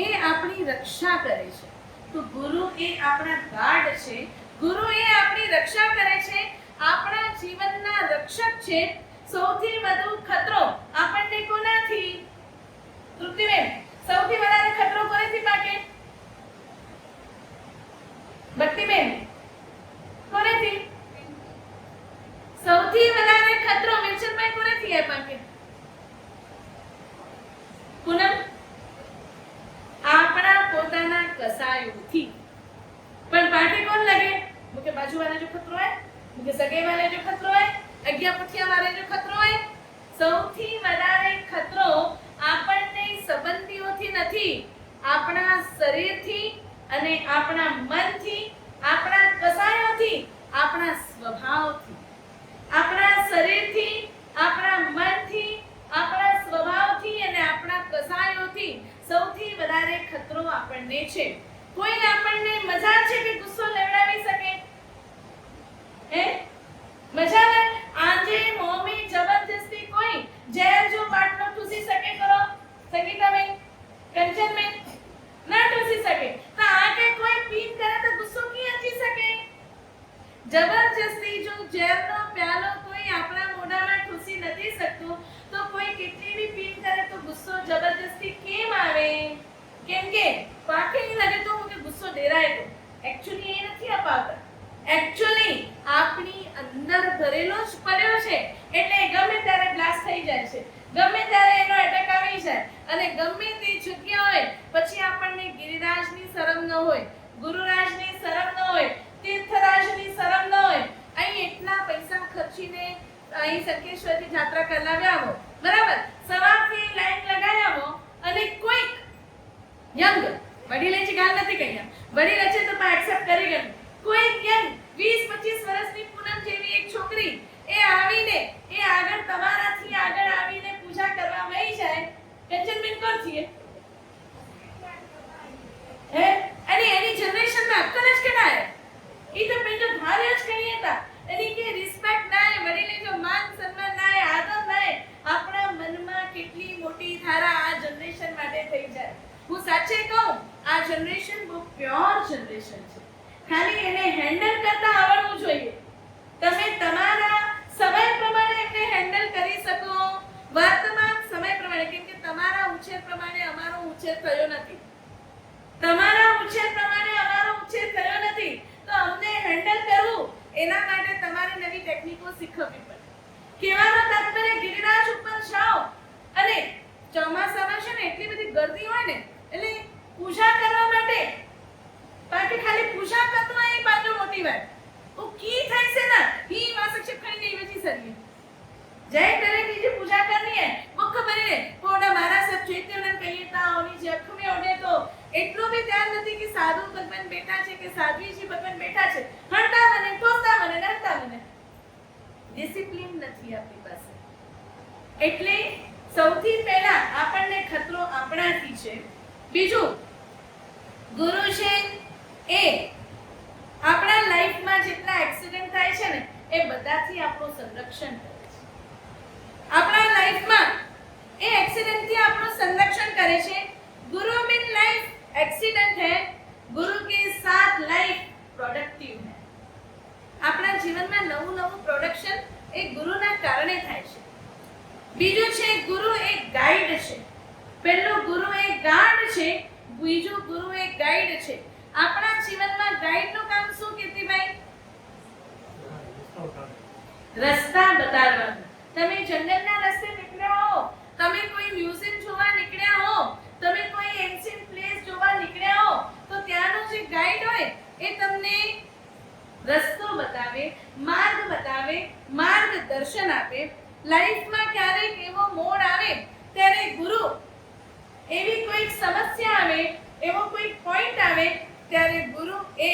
એ આપણી રક્ષા કરે છે. તો ગુરુ એ આપણા ગાર્ડ છે. ગુરુ એ આપણી રક્ષા કરે છે, આપણા જીવનના રક્ષક છે. સૌથી વધુ ખતરો આપણને કોનાથી? તૃપ્તિબેન, સૌથી વધારે ખતરો કોનાથી પાકે? ભક્તિબેન, કોનાથી? સૌથી વધારે ખતરો વિલ્સનભાઈ કોનાથી એ પાકે? પૂનમ, આપણા પોતાના કસાયોથી. પણ પાકે કોણ લગે? મુકે બાજુ વાળા જો ખતરો હોય, મુકે સગે વાળા જો ખતરો હોય, અગિયા પઠિયા વાળા જો ખતરો હોય. સૌથી વધારે ખતરો આપણને સંબંધીઓથી નથી, આપણા શરીરથી અને આપણા મનથી, આપણા કસાયોથી, આપણા સ્વભાવથી. આપણા શરીરથી, આપણા મનથી, આપણા સ્વભાવથી અને આપણા કસાયોથી સૌથી વધારે ખતરો આપણને છે. કોઈ આપણને મજા છે કે ગુસ્સો લેવડાવી શકે? હે? મજા લે? આજે મોમે જબરદસ્તી કોઈ ઝેર જો બાટલો ઠૂસી શકે કરો? સંગીતાબેન, કંચનબેન ના ઠૂસી શકે. તો આગે કોઈ પીન કરે તો ગુસ્સો ક્યાંથી શકે? જબરજસ્તી જો ઝેરનો પ્યાલો કોઈ આપણા મોઢામાં ઠૂસી નથી શકતું, તો કોઈ કેટલી બી પીન કરે તો ગુસ્સો જબરજસ્તી કેમ આવે? કેમ કે પાકે નહીં લાગે તો કે ગુસ્સો ડેરાય તો એક્ચ્યુઅલી એ નથી અપાવતા. એક્ચ્યુઅલી આપણી અંદર ભરેલો જ પડ્યો છે એટલે ગમે ત્યારે બ્લાસ્ટ થઈ જાય છે, ગમે ત્યારે એનો એટેક આવી જાય અને ગમે તે જગ્યા હોય પછી આપણને ગિરિરાજની શરમ ન હોય, ગુરુરાજની શરમ ન હોય, તીર્થરાજની શરમ ન હોય. અહીં એટલા પૈસા ખર્ચીને અહીં સંકેશ્વરથી જાત્રા કરાવ્યા હો, બરાબર, સવારથી લાઈન લગાવ્યા હો અને કોઈક યંગ વડીલે જ ગાલ નથી કહ્યા, વડીલ છે તો પણ એક્સેપ્ટ કરી ગયું. કોઈ યંગ 20-25 વર્ષની પૂનમ જેવી એક છોકરી એ આવીને એ આગળ તમારાથી આગળ આવીને પૂજા કરવા વહી જાય, કંચનબેન કોણ છીએ? હે? અને એની જનરેશનમાં અક્કલ જ કેનાય? ઈ તો પેલો ધારે જ કહી હતા. એની કે રિસ્પેક્ટ નાય, વડીલે જો માન સન્માન નાય, આદર નાય. આપણા મનમાં કેટલી મોટી ધારા આ જનરેશન માટે થઈ જાય. હું સાચે કહું, આ જનરેશન બહુ પ્યોર જનરેશન છે. ખાલી એને હેન્ડલ કરતા આવડવું જોઈએ. તમે તમારા સમય પ્રમાણે એને હેન્ડલ કરી શકો, વર્તમાન સમય પ્રમાણે. કેમ કે તમારા ઉછેર પ્રમાણે અમારો ઉછેર થયો નથી, તમારા ઉછેર પ્રમાણે અમારો ઉછેર થયો નથી. તો અમને હેન્ડલ કરવું એના માટે તમારે નવી ટેકનિકો શીખવવી પડે. કહેવાનો તાત્પર્ય ગિરિરાજ ઉપર જાઓ અને ચોમાસામાં છે ને એટલી બધી ગર્દી હોય ને એટલે પૂજા કરવા માટે બાકી ખાલી પૂજા કરવું એ બાજુ મોટી વાત. ઓ કી થાય છે ને ही वहां से खड़ी नहीं बची सरिए जय करे की जी पूजा करनी है मुख भरीने પોડા મારા સબ ચૈતન્ય કહીતા ઓની જે અખ મે ઓડે તો એટલું બી ધ્યાન નથી કે સાધુ ભગવાન બેઠા છે કે સાધ્વીજી ભગવાન બેઠા છે હણતા મને ટોસતા મને નડતા મને ડિસિપ્લિન નથી આપણી પાસે એટલે સૌથી પહેલા આપણને ખતરો આપણાથી છે બીજું ગુરુ છે એ આપણા લાઈફમાં જેટલા એક્સિડન્ટ થાય છે ને એ બધાથી આપણું સંરક્ષણ કરે છે આપણા લાઈફમાં એ એક્સિડન્ટ થી આપણું સંરક્ષણ કરે છે गुरु बिन लाइफ एक्सीडेंट है गुरु के साथ लाइफ प्रोडक्टिव है આપણા જીવનમાં નવું નવું પ્રોડક્શન એ ગુરુના કારણે થાય છે બીજું છે ગુરુ એક ગાઈડ છે પહેલું ગુરુ એક ગાર્ડ છે બીજું ગુરુ એક ગાઈડ છે આપણા જીવનમાં ગાઈડનું કામ શું કીર્તિભાઈ રસ્તા બતાવવાનું તમે જંગલના રસ્તે નીકળ્યા હો તમે કોઈ મ્યુઝિયમ જોવા નીકળ્યા હો તમે કોઈ એન્શિયન્ટ પ્લેસ જોવા નીકળ્યા હો તો ત્યાંનો જે ગાઈડ હોય એ તમને રસ્તો બતાવે માર્ગદર્શન આપે લાઈફમાં ક્યારેક એવો મોડ આવે ત્યારે ગુરુ એવી કોઈ સમસ્યા આવે એવો કોઈ પોઈન્ટ આવે ત્યારે ગુરુ એ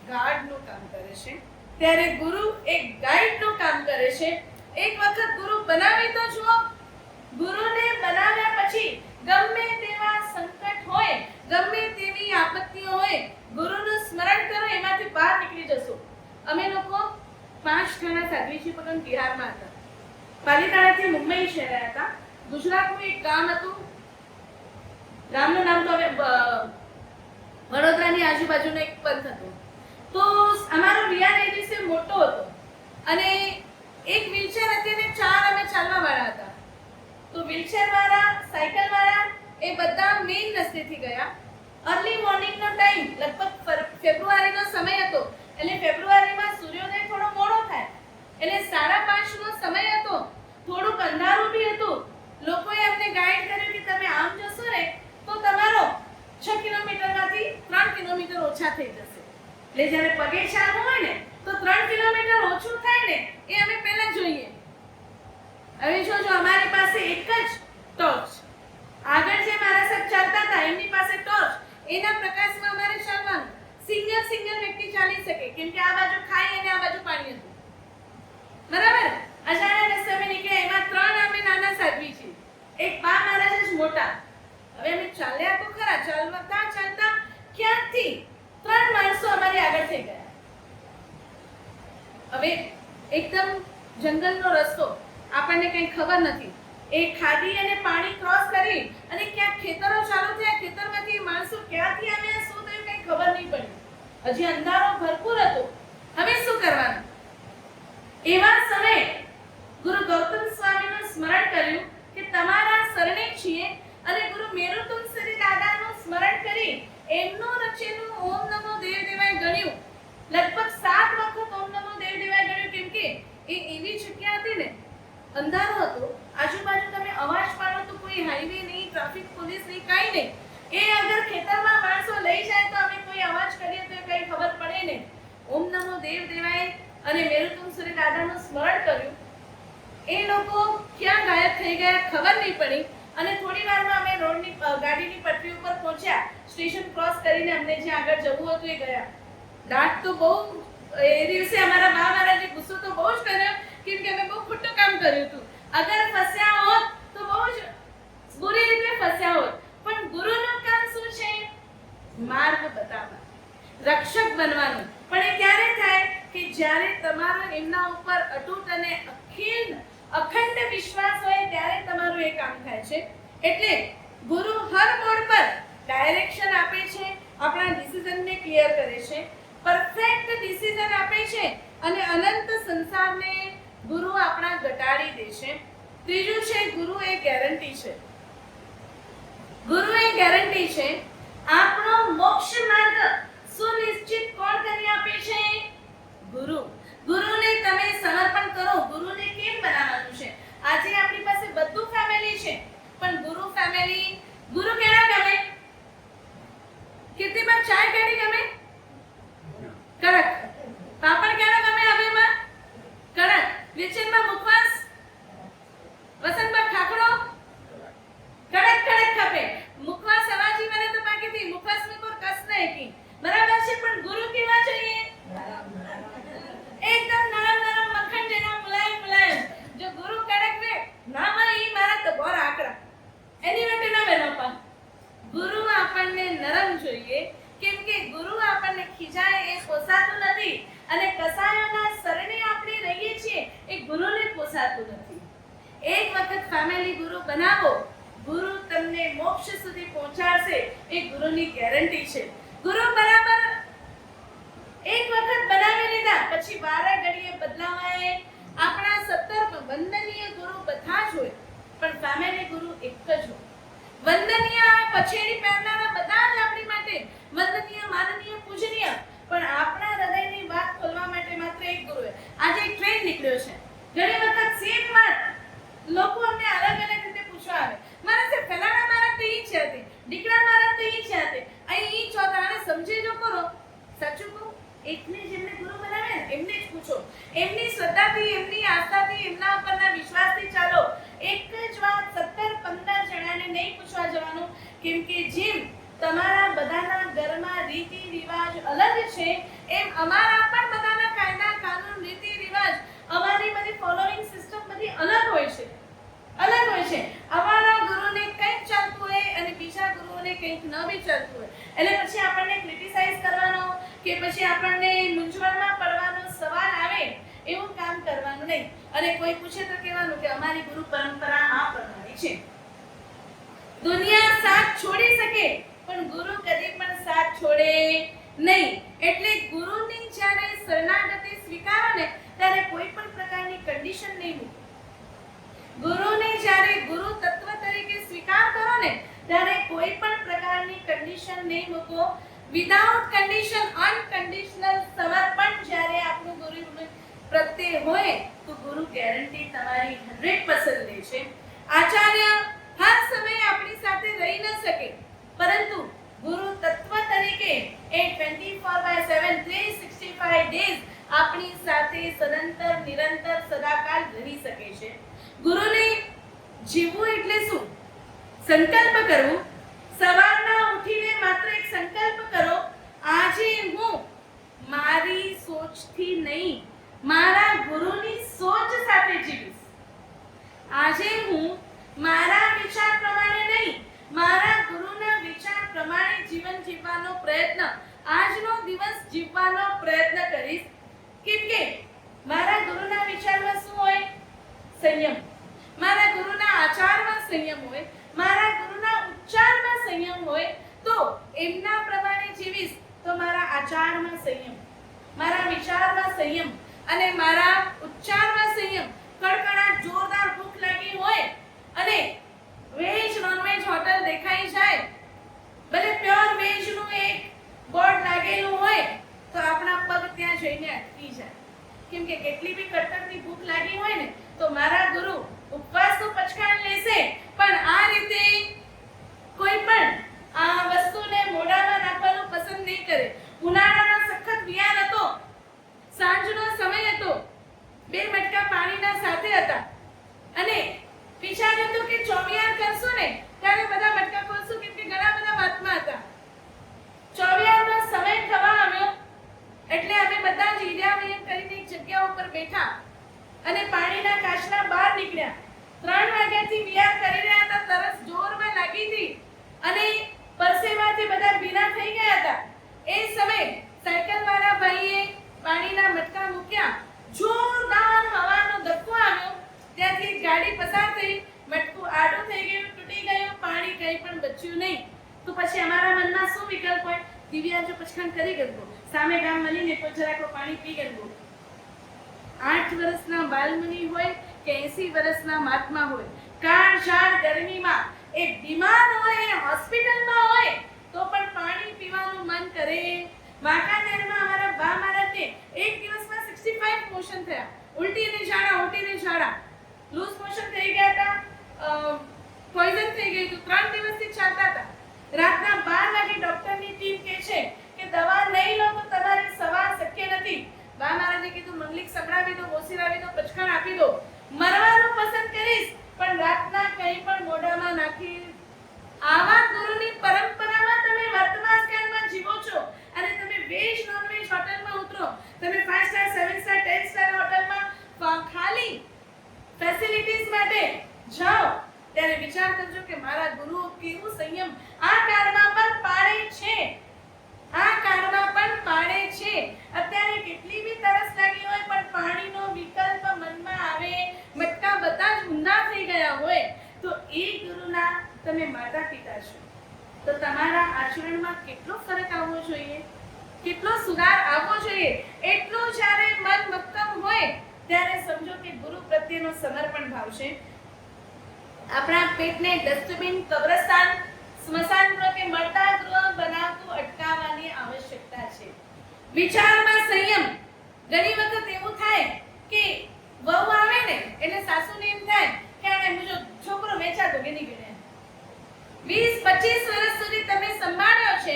ગાર્ડનું કામ કરે છે ત્યારે ગુરુ એક ગાઈડનું કામ કરે છે એક વખત ગુરુ બનાવી તો જુઓ ગુરુને બનાવ્યા પછી ગમે તેવા સંકટ હોય ગમે તેવી આપત્તિઓ હોય ગુરુનું સ્મરણ કરો એમાંથી બહાર નીકળી જશો અમે લોકો 5 જણા સાધ્વીજી ભગવાન બિહારમાં હતા પાલીતાણાથી મુંબઈ શહેર હતા ગુજરાતનું એક ગામ હતું ગામનું નામ તો હવે વડોદરાની આજુબાજુનો એક પંથ હતો તો અમારો રિયા એ દિવસે મોટો હતો અને એક વ્હીલચેર હતી અને 4 અમે ચાલવા વાળા હતા તો વ્હીલચેર વાળા સાયકલ વાળા એ બધા મેઇન રસ્તેથી ગયા અર્લી મોર્નિંગનો ટાઈમ લગભગ ફેબ્રુઆરીનો સમય હતો એટલે ફેબ્રુઆરીમાં સૂર્યોદય થોડો મોડો થાય એટલે 5:30 નો સમય હતો થોડુંક અંધારું બી હતું લોકોએ અમને ગાઈડ કર્યું કે તમે આમ જશો ને તો તમારો 6 કિલોમીટરમાંથી 3 કિલોમીટર ઓછા થઈ જશે એટલે જ્યારે પગે ચાલવું હોય ને તો 3 કિલોમીટર ઓછું થાય ને એ અમે પહેલા જોઈએ હવે જો અમારી પાસે એક જ ટોર્ચ આગળ જે મારા સાહેબ ચાલતા હતા એમની પાસે ટોર્ચ એના પ્રકાશમાં અમારે ચાલવાનું સિંગલ વ્યક્તિ ચાલી શકે કેમ કે આ બાજુ ખાઈ અને આ બાજુ પાણી હતું બરાબર અજાણ્યા રસ્તે અમે નીકળ્યા એમાં 3 અમે નાના સાધ્વી છીએ એક બા મહારાજ જ મોટા હવે અમે ચાલ્યા તો ખરા ચાલતા ક્યાંથી 3 માણસો અમારી આગળ થઈ ગયા હવે એકદમ જંગલનો રસ્તો આપણને કંઈ ખબર નથી એ ખાડી અને પાણી ક્રોસ કરી અને ક્યાંક ખેતરો ચાલુ થયા ખેતરમાંથી માણસો ક્યાંથી આવ્યા શું થયું કંઈ ખબર નહીં પડી હજી અંધારો ભરપૂર હતો હવે શું કરવાનું એવા સમયે ગુરુ ગૌતમ સ્વામીનું સ્મરણ કર્યું કે તમારા શરણે છીએ અને ગુરુ મેરુતુમ શ્રી દાદાનું સ્મરણ કરી એમનું રચેલું ઓમ નમો દેવ દેવાય ગણ્યું લગભગ 7 વખત ઓમ નમો દેવ દેવાય ગણ્યું કેમ કે એ એવી જગ્યા હતી ને અંધારો હતો આજુબાજુ તમે અવાજ પાડો તો કોઈ હાઈવે નહીં ટ્રાફિક પોલીસ નહીં કાઈ નહીં એ અગર ખેતરમાં માણસો લઈ જાય તો અમે કોઈ અવાજ કરીએ તો કઈ ખબર પડે નહીં ઓમ નમો દેવ દેવાય અને મેરુતુમ શ્રી દાદાનું સ્મરણ કર્યું એ લોકો ક્યાં ગાયબ થઈ ગયા ખબર નહીં પડી અને થોડી વારમાં અમે રોડની ગાડીની પટરી ઉપર પહોંચ્યા સ્ટેશન ક્રોસ કરીને અમને જે આગળ જવું હતું એ ગયા દાટ તો બહુ એ દિવસે અમારા બા મહારાજે ગુસ્સો તો બહુ જ કર્યો કેમ કે અમે બહુ ખોટું કામ કર્યું હતું અગર ફસ્યા હોત તો બહુ જ બુરી રીતે ફસ્યા હોત પણ ગુરુનું કામ શું છે માર્ગ બતાવવાનું રક્ષક બનવાનું પણ એ ક્યારે થાય કે જ્યારે તમારો એમના ઉપર અતૂટ અને અખંડ વિશ્વાસ હોય ત્યારે તમારું એ કામ થાય છે એટલે ગુરુ હર મોડ પર ડાયરેક્શન આપે છે આપણા ડિસિઝનને ક્લિયર કરે છે પરફેક્ટ ડિસિઝન આપે છે અને અનંત સંસારને ગુરુ આપણા ઘટાડી દે છે ત્રીજું છે ગુરુ એ ગેરંટી છે ગુરુ એ ગેરંટી છે આપણો મોક્ષ માર્ગ સુનિશ્ચિત કોણ કરી આપે છે ગુરુ ગુરુને તમે સમર્પણ કરો ગુરુને કેમ બનાવવાનું છે આજે આપણી પાસે બધું ફેમિલી છે પણ ગુરુ ફેમિલી ગુરુ કેના ગમે કીર્તિમાં ચાય કેની ગમે કડક પાપડ કેના ગમે હવેમાં બનાવો, ગુરુ તમને મોક્ષ સુધી પહોંચાડશે, એ ગુરુની ગેરંટી છે. ગુરુ બરાબર એક વખત બનાવી લીધા પછી વારે ઘડીએ બદલાવાય. આપણા 17 વંદનીય ગુરુ બધા જ હોય, પણ ફેમિલી ગુરુ એક જ હોય. વંદનીય પછેડી પહેરનારા બધા જ આપણી માટે વંદનીય, માનનીય, પૂજનીય, પણ આપણા હૃદયની વાત ખોલવા માટે માત્ર એક ગુરુ છે. આજે એક ટ્રેન્ડ નીકળ્યો છે, ઘણી વખત સેમ વાત લોકો અમને અલગ અલગ રીતે પૂછવા આવે. મારા સે ફલાણા મારા તો ઈ છે હતી, દીકરા મારા તો ઈ છે હતી, અહીં ઈ છો તાણે સમજી જો કરો. સાચું કહું, એકને જેમને ગુરુ બનાવે ને એમને જ પૂછો. એમની શ્રદ્ધાથી, એમની આસ્થાથી, એમના ઉપરના વિશ્વાસથી ચાલો. એક જ વાત 17-15 જણાને નહીં પૂછવા જવાનું, કેમ કે જેમ તમારા બધાના ઘરમાં રીતિ રિવાજ અલગ છે, એમ અમારા પણ બધાના કાયદા કાનૂન રીતિ રિવાજ, અમારી બધી ફોલોઈંગ સિસ્ટમ બધી અલગ હોય છે. અલગ હોય છે. અમારા ગુરુને કંઈક ચાલતું હોય અને બીજા ગુરુઓને કંઈક ન બી ચાલતું હોય, એટલે પછી આપણને ક્રિટિસાઇઝ કરવાનો કે પછી આપણને મૂંઝવણમાં પડવાનો સવાલ આવે એવું કામ કરવાનું નહીં. અને કોઈ પૂછે તો કહેવાનું કે અમારી ગુરુ પરંપરા આ પ્રમાણે છે. દુનિયા સાથ છોડી શકે પણ ગુરુ કદી પણ સાથ છોડે નહીં. એટલે ગુરુની જ્યારે શરણાગતિ સ્વીકારો ને ત્યારે કોઈ પણ પ્રકારની કન્ડિશન નહીં મૂકો. ગુરુને જ્યારે ગુરુ તત્વ તરીકે સ્વીકાર કરો ને ત્યારે કોઈ પણ પ્રકારની કન્ડિશન નહીં મૂકો. વિધાઉટ કન્ડિશન, અનકન્ડિશનલ સમર્પણ જ્યારે આપણું ગુરુ પ્રત્યે હોય તો ગુરુ ગેરંટી તમારી 100% લે છે. આચાર્ય હર સમયે આપણી સાથે રહી ન શકે, પરંતુ ગુરુ તત્વ તરીકે એ 24/7 365 ડેઝ આપણી સાથે સદંતર નિરંતર સદાકાળ રહી શકે છે. ગુરુને જીવવું એટલે શું? સંકલ્પ કરવું. સવારના ઉઠીને માત્ર એક સંકલ્પ કરો, આજે હું મારી સોચથી નહીં, મારા ગુરુની સોચ સાથે જીવીશ. આજે હું મારા વિચાર પ્રમાણે નહીં, મારા ગુરુના વિચાર પ્રમાણે જીવન જીવવાનો પ્રયત્ન, આજનો દિવસ જીવવાનો પ્રયત્ન કરીશ. કેમ કે મારા ગુરુના વિચારમાં શું હોય? સંયમ. મારા ગુરુના આચારમાં સંયમ હોય, મારા ગુરુના ઉચ્ચારમાં સંયમ હોય, તો એમના પ્રમાણે જીવીશ તો મારા આચારમાં સંયમ, મારા વિચારમાં સંયમ અને મારા ઉચ્ચારમાં સંયમ. કડકડાટ જોરદાર ભૂખ લાગી હોય અને વેજ નોનવેજ હોટલ દેખાઈ જાય, ભલે પ્યોર વેજ નું એક બોર્ડ લાગેલું હોય તો આપણા પગ ત્યાં જઈને અટકી જાય. કેમ કે કેટલી બી કડકડની ભૂખ લાગી હોય ને તો મારા ગુરુ ઉપવાસનું પચકાણ લેશે, પણ આ રીતે કોઈ પણ આ વસ્તુને મોઢામાં નાખવાનું પસંદ નહીં કરે. ઉનાળાનો સખત વિયાર હતો, સાંજનો સમય હતો, 2 મટકા પાણીના સાથે હતા અને વિચાર હતો કે ચોવિયાર કરશું ને ત્યારે બધા મટકા ખોલશું, કેમ કે ઘણા બધા વાતમાં હતા. ચોવિયારનો સમય થવા આવ્યો એટલે અમે બધા જ ઈર્યાવયન કરીને એક જગ્યા ઉપર બેઠા અને પાણીના કાચના બહાર નીકળ્યા. 3 વાગ્યાથી વિયાર કરી રહ્યા હતા, તરસ જોરમાં લાગી હતી અને પરસેવાથી બધા ભીના થઈ ગયા હતા. એ સમયે સાયકલ વાળા ભાઈએ પાણીના મટકા મૂક્યા, જોરદાર હવાનો ધક્કો આવ્યો, ત્યાંથી ગાડી પસાર થઈ, મટકું આડું થઈ ગયું, તૂટી ગયું, પાણી કંઈ પણ બચ્યું નહીં. તો પછી અમારા મનમાં શું વિકલ્પ હોય? દિવ્યા જો પચખાણ કરી ગયો, સામે ગામ મળીને તો જરાક પાણી પી ગયો. 8 વર્ષના બાલમુનિ હોય કે 80 વર્ષના મહાત્મા હોય, કાળઝાળ ગરમીમાં એ બીમાર હોય, હોસ્પિટલમાં હોય તો પણ પાણી પીવાનું મન કરે. વાંકાનેરમાં અમારા બા મહારાજને એક દિવસમાં 65 મોશન થયા, ઉલટીને ઝાડા, ઉલટીને ઝાડા, લૂઝ મોશન થઈ ગયા હતા, પોઈઝન થઈ ગયું હતું, 3 દિવસથી ચાલતા હતા. રાતના 12 વાગે ડોક્ટરની ટીમ કહે છે કે દવા નહીં લો તો તમારી સવાર શક્ય નથી. બા મહારાજે કીધું મંગલિક સંભળાવી દો, બોસીરાવી દો, પચખાણ આપી દો, મરવાનું પસંદ કરીશ પણ રાતના કંઈ પણ મોઢામાં નાખી. આવા ગુરુની પરંપરામાં તમે વર્તમાન કાળમાં જીવો છો અને તમે વેજ નોનવેજ હોટલમાં ઉતરો, તમે 5 સ્ટાર 7 સ્ટાર 10 સ્ટાર હોટલમાં ખાલી ફેસિલિટીઝ માટે જાઓ, ત્યારે વિચાર કરજો કે મારા ગુરુઓ કેવું સંયમ આ કાળમાં પણ પાળે છે, આ કાળમાં પણ પાળે છે. અત્યારે કેટલી બી તરસ લાગી હોય પણ પાણીનો વિકલ્પ મનમાં આવે, મટકા બધા જ ઊંધા થઈ ગયા હોય તો એ તમારા આચરણમાં કેટલો ફરક આવવો જોઈએ, કેટલો સુધાર આવવો જોઈએ. એટલું જ્યારે મન મક્કમ હોય ત્યારે સમજો કે ગુરુ પ્રત્યેનો સમર્પણ ભાવ છે. આપણા પેટને ડસ્ટબિન, કબ્રસ્તાન, સ્મશાન ગૃહ કે મળતા ગૃહ બનાવતું અટકાવવાની આવશ્યકતા છે. વિચારમાં સંયમ. ઘણી વખત એવું થાય કે વહુ આવે ને એટલે સાસુને એમ થાય કે આને મુજો છોકરો વેચાતો કે નહીં ગણે. 20-25 વર્ષ સુધી તમે સંભાળ્યો છે,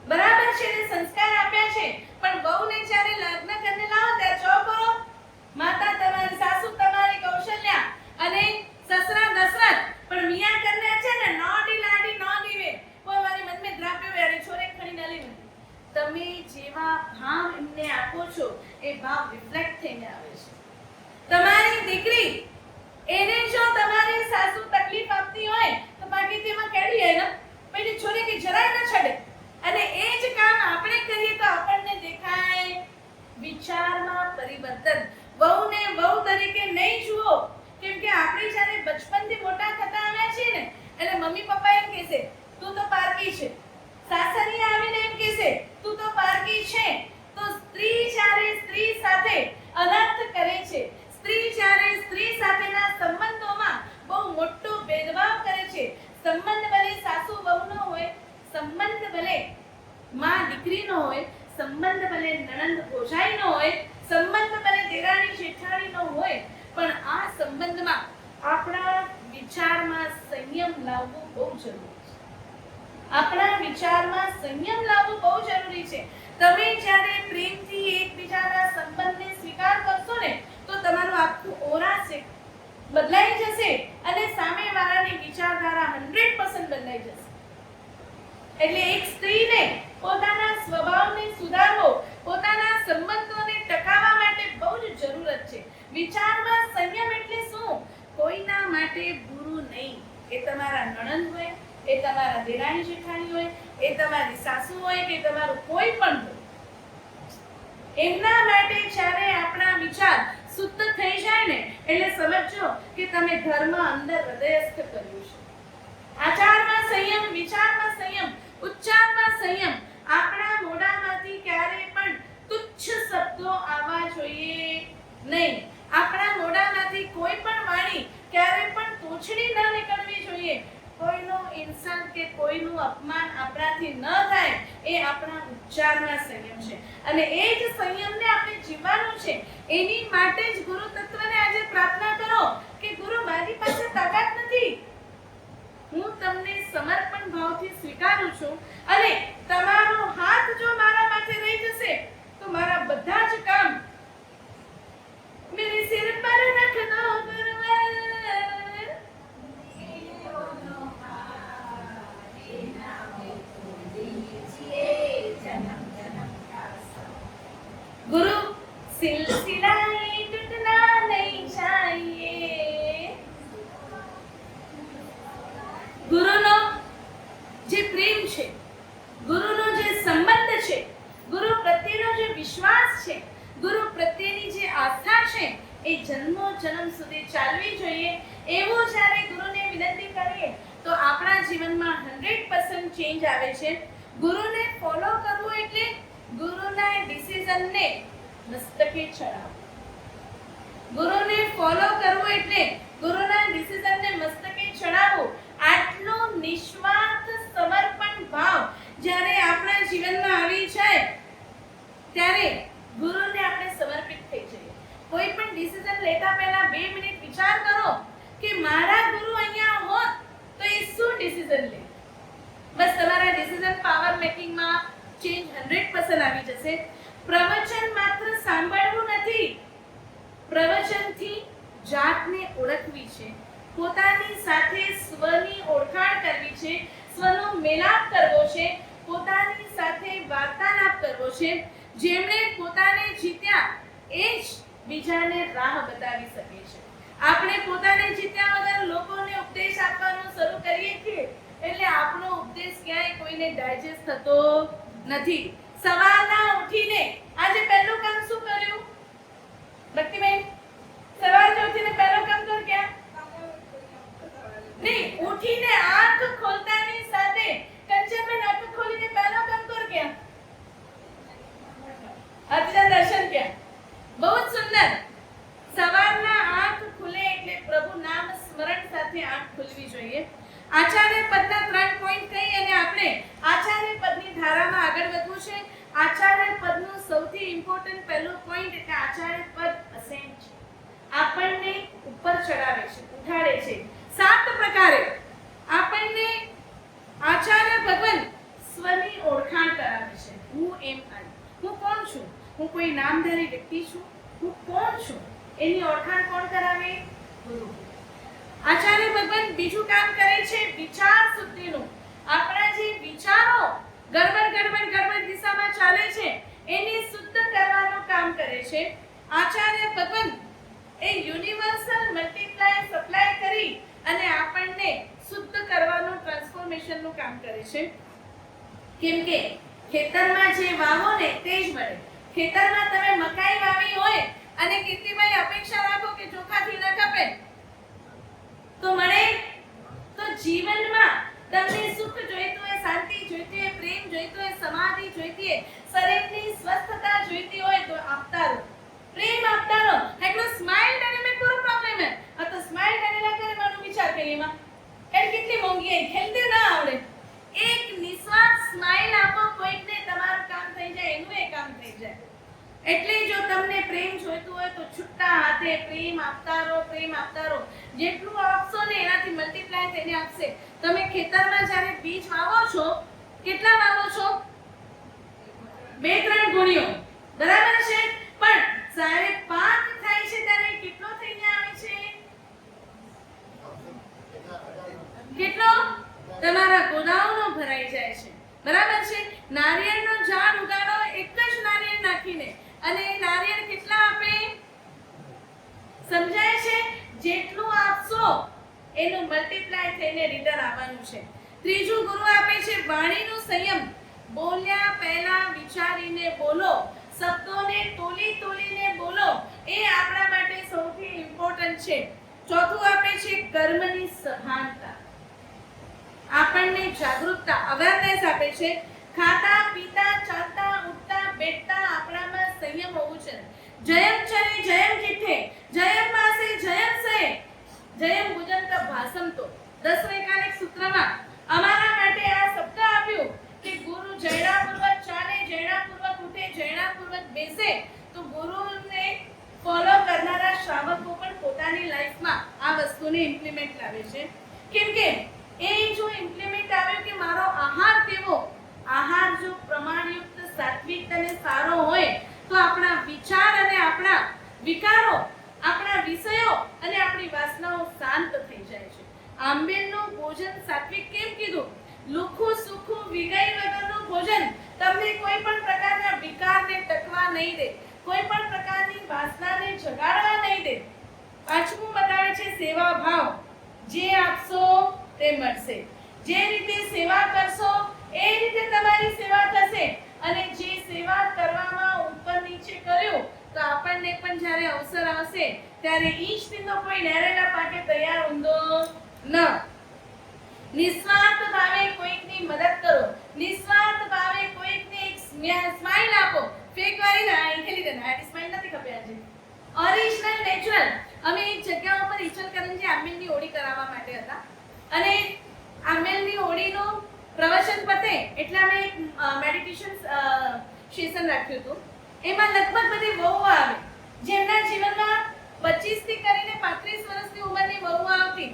બરાબર છે, એને સંસ્કાર આપ્યા છે, પણ વહુને જ્યારે લગ્ન કરીને લાવો ત્યારે છોકરો માતા તમારી, સાસુ તમારી કૌશલ્યા અને સસરા દશરથ, પણ મિયા કરને છે ને નોડી લાડી નો દીવે કોઈ મારી મન મે દ્રાપ્યો વેરી છોરે ખણી ન લેવી. તમે જેવા ભાવ એમને આપો છો એ ભાવ રિફ્લેક્ટ થઈને આવે છે. તમારી દીકરી એને જો તમારી સાસુ તકલીફ આપતી હોય તો બાકી તેમાં કેડી હે ને પેલી છોરી કે જરાય ન છડે, અને એ જ કામ આપણે કરીએ તો આપણને દેખાય વિચારમાં પરિવર્તન. વહુને વહુ તરીકે નહીં જુઓ, કેમ કે આપણે જ્યારે બચપનથી મોટા થતા આવ્યા છીએ ને એટલે મમ્મી પપ્પા એમ કહેશે તું તો પારકી છે, સાસરી આવીને એમ કહેશે તું તો પારકી છે. તો સ્ત્રી જ્યારે સ્ત્રી સાથે અનર્થ કરે છે, સ્ત્રી જ્યારે સ્ત્રી સાથેના સંબંધોમાં બહુ મોટો ભેદભાવ કરે છે, સંબંધ ભલે સાસુ વહુનો હોય, સંબંધ ભલે માં દીકરીનો હોય, સંબંધ ભલે નણંદ ભોજાઈનો હોય, સંબંધ ભલે દેરાણી જેઠાણીનો હોય, પણ આ સંબંધમાં આપણા વિચારમાં સંયમ લાવવું બહુ જરૂરી છે. આપણા વિચારમાં સંયમ લાવવું બહુ જરૂરી છે. તમે જ્યારે પ્રેમથી એકબીજાના સંબંધને સ્વીકાર કરશો ને તો તમારું આખું ઓરા છે બદલાઈ જશે અને સામેવાળાની વિચારધારા 100% બદલાઈ જશે. એટલે એક સ્ત્રીને પોતાના સ્વભાવને સુધારવો, પોતાના સંબંધોને ટકાવવા માટે બહુ જ જરૂરત છે. વિચારમાં સંયમ એટલે શું? કોઈના માટે બુરું નહીં. એ તમારા નણંદ હોય, એ તમારા દેરાણી જેઠાણી હોય, એ તમારી સાસુ હોય કે તમારું કોઈ પણ હોય, એમના માટે જ્યારે આપણા વિચાર શુદ્ધ થઈ જાય ને એટલે સમજો કે તમે ધર્મ અંદર હૃદયસ્થ કર્યું છે. આચારમાં સંયમ, વિચારમાં સંયમ, ઉચ્ચારમાં સંયમ. આપણા મોઢામાંથી ક્યારેય પણ તુચ્છ શબ્દો આવવા જોઈએ નહીં. આપણા મોઢામાંથી કોઈ પણ વાણી ક્યારેય પણ તોછડી ન નીકળવી જોઈએ. કોઈનો ઇન્સલ્ટ કે કોઈનું અપમાન આપણાથી ન થાય એ આપણા ઉચ્ચારમાં સંયમ છે. અને એ જ સંયમને આપણે જીવવાનું છે. એની માટે જ ગુરુ તત્વને આજે પ્રાર્થના કરો કે ગુરુ મારી પાસે તાકાત નથી, હું તમને સમર્પણ ભાવથી સ્વીકારું છું, અને તમારો હાથ જો મારા માથે રહી જશે તો મારા બધા જ કામ મેરે સિર પર રખ દો ગુરુવર. गुरु सिलसिला टूटना नहीं चाहिए. ગુરુનો જે પ્રેમ છે, ગુરુનો જે સંબંધ છે, ગુરુ પ્રત્યેનો જે વિશ્વાસ છે, ગુરુ પ્રત્યેની જે આસ્થા છે એ જન્મો જન્મ સુધી ચાલવી જોઈએ. એવું જ્યારે ગુરુને વિનંતી કરીએ તો આપણા જીવનમાં 100% ચેન્જ આવે છે. ગુરુને ફોલો કરવું એટલે ગુરુના ડિસિઝનને મસ્તકે ચડાવવું. ગુરુને ફોલો કરવું એટલે ગુરુના ડિસિઝનને મસ્તકે ચડાવવું. આટલો નિસ્વાર્થ સમર્પણ ભાવ જ્યારે આપણા જીવનમાં આવી જાય ત્યારે ગુરુને આપણે સમર્પિત થઈ જઈએ. કોઈ પણ ડિસિઝન લેતા પહેલા 2 મિનિટ વિચાર કરો કે મારા ગુરુ અહીંયા હોત તો એ શું ડિસિઝન લે. બસ તમારા ડિસિઝન પાવર મેકિંગમાં ચેન્જ 100% આવી જશે. પ્રવચન માત્ર સાંભળવું નથી, પ્રવચનથી જાતને ઓળખવી છે, પોતાની સાથે સ્વની ઓળખાણ કરવી છે, સ્વનો મેલાપ કરવો છે, પોતાની સાથે વાર્તાલાપ કરવો છે. જેમણે પોતાને જીત્યા એ જ બીજાને રાહ બતાવી શકે છે. આપણે પોતાને જીત્યા વગર લોકોને ઉપદેશ આપવાનું શરૂ કરીએ છીએ એટલે આપણો ઉપદેશ ક્યાંય કોઈને ડાયજેસ્ટ થતો નથી. સવારના ઉઠીને આજે પહેલું કામ શું કર્યું ભક્તિબેન? સવારે ઉઠીને પહેલું કામ તો ક્યાં નહીં, ઉઠીને આંખ ખોલતાની સાથે ઇમ્પોર્ટન્ટ પહેલો પોઈન્ટ એટલે આચાર્ય પદ અસેન્ટ છે. આપણને ઉપર ચડાવે છે, ઉઠાડે છે. 7 પ્રકારે આપણને આચાર્ય ભગવાન સ્વની ઓળખાણ કરાવે છે. હું એમ આઈ, હું કોણ છું? હું કોઈ નામધારી વ્યક્તિ છું? હું કોણ છું એની ઓળખાણ કોણ કરાવે? ગુરુ. આચાર્ય ભગવાન બીજું કામ કરે છે વિચાર શુદ્ધિનું. આપણા જે વિચારો ગડબડ દિશામાં ચાલે છે એને શુદ્ધ કરવાનું કામ કરે છે. આચાર્ય ભગવાન એ યુનિવર્સલ મલ્ટીપ્લાય સપ્લાય કરી અને આપણને શુદ્ધ કરવાનું ટ્રાન્સફોર્મેશનનું કામ કરે છે. કેમ કે ખેતરમાં જે વાવો ને તે જ મળે. ખેતરમાં તમે મકાઈ વાવી હોય અને કીર્તિભાઈ અપેક્ષા રાખો કે ચોખાથી ન કપે તો મળે? તો જીવનમાં તમને સુખ જોઈતું હોય, શાંતિ જોઈતી હોય, પ્રેમ જોઈતો હોય, સમાધિ જોઈતી હોય, શરીરની સ્વસ્થતા જોઈતી હોય તો આપતા રહો, પ્રેમ આપતા રહો. એટલો સ્માઈલ અને મેં પૂરો પ્રોબ્લેમ હે આ તો સ્માઈલ અને ના કરે મારું વિચાર કરીમાં એ કેટલી મોંઘી હે ખેલતી ના આવડે. એક નિસ્વાર્થ સ્માઈલ આપો કોઈકને, તમારું કામ થઈ જાય, એનું એ કામ થઈ જાય. એટલે જો તમને પ્રેમ જોઈતું હોય તો છૂટા હાથે પ્રેમ આપતા રહો, પ્રેમ આપતા રહો. જેટલું આપશો ને એનાથી મલ્ટીપ્લાય થઈને આપશે. તમે ખેતરમાં જ્યારે બીજ વાવો છો, કેટલા વાવો છો? 2-3 ગુણીઓ, બરાબર છે? પણ જ્યારે પાક થાય છે ત્યારે કેટલો થઈને આવે છે? કેટલો? તમારા ગોદાઉનો ભરાઈ જાય છે, બરાબર છે? નારિયેળનો ઝાડ ઉગાડો એક જ નારિયેળ નાખીને અને એ નારિયેળ કેટલા આપે? સમજાય છે? જેટલું આપશો એનું મલ્ટીપ્લાય થઈને રિટર્ન આવવાનું છે. ત્રીજું ગુરુ આપે છે વાણીનું સંયમ. બોલ્યા પહેલા વિચારીને બોલો, શબ્દોને તોલીને બોલો. એ આપણા માટે સૌથી ઇમ્પોર્ટન્ટ છે. ચોથું આપે છે કર્મની સભાનતા. આપણને જાગૃતતા, અવેરનેસ આપે છે. ખાતા પીતા ચાલતા ઉઠતા બેઠતા આપણામાં સંયમ હોવું છે. જયમ ચરે જયમ ચિઠ્ઠે, જયમ માસે જયમ સહે, જયમ ભુજંત ભાષંતો. 10 વૈકાલિક સૂત્રમાં અમારા માટે આ શબ્દ આપ્યું કે ગુરુ જયણાપૂર્વક ચાલે, જયણાપૂર્વક ઉઠે, જયણાપૂર્વક બેસે. તો ગુરુને ફોલો કરનારા શ્રાવકો પણ પોતાની લાઈફમાં આ વસ્તુને ઇમ્પ્લિમેન્ટ લાવે છે. કેમ કે એ જો ઇમ્પ્લિમેન્ટ આવ્યું કે મારો આહાર કેવો, આહાર જો પ્રમાણયુક્ત, સાત્વિક અને સારો હોય તો આપણા વિચાર અને આપણા વિકારો, આપણા વિષયો અને આપણી વાસનાઓ શાંત થઈ જાય છે. આંબેલનું ભોજન સાત્વિક કેમ કીધું? લુખું સુખું વિગઈ વગરનું ભોજન તમને કોઈ પણ પ્રકારના વિકારને ટકવા નહીં દે, કોઈ પણ પ્રકારની વાસનાને જગાડવા નહીં દે. પાંચમું બતાવે છે સેવા ભાવ. જે આપશો તે મળશે. જે રીતે સેવા કરશો એ રીતે તમારી સેવા થશે. અને જે સેવા કરવામાં ઉપર નીચે કર્યું તો આપણને પણ જ્યારે અવસર આવશે ત્યારે ઈશ તીનો કોઈ નેરેલા પાકે તૈયાર ઊંધો ન. નિસ્વાર્થ ભાવે કોઈકની મદદ કરો, નિસ્વાર્થ ભાવે કોઈકને એક સ્માઈલ આપો. ફેક વાળી ના આંખે લીધે ના સ્માઈલ નથી ખપે આજે. Original natural. અમે એક જગ્યા ઉપર ઈચલકરંજી આંબેલની ઓળી કરાવવા માટે હતા અને આંબેલની ઓળીનું પ્રવચન પતે એટલે અમે એક મેડિટેશન સેશન રાખ્યું હતું. એમાં લગભગ બધી વહુઓ આવે જેમના જીવનમાં 25 થી કરીને 35 વર્ષની ઉંમરની વહુઓ આવતી.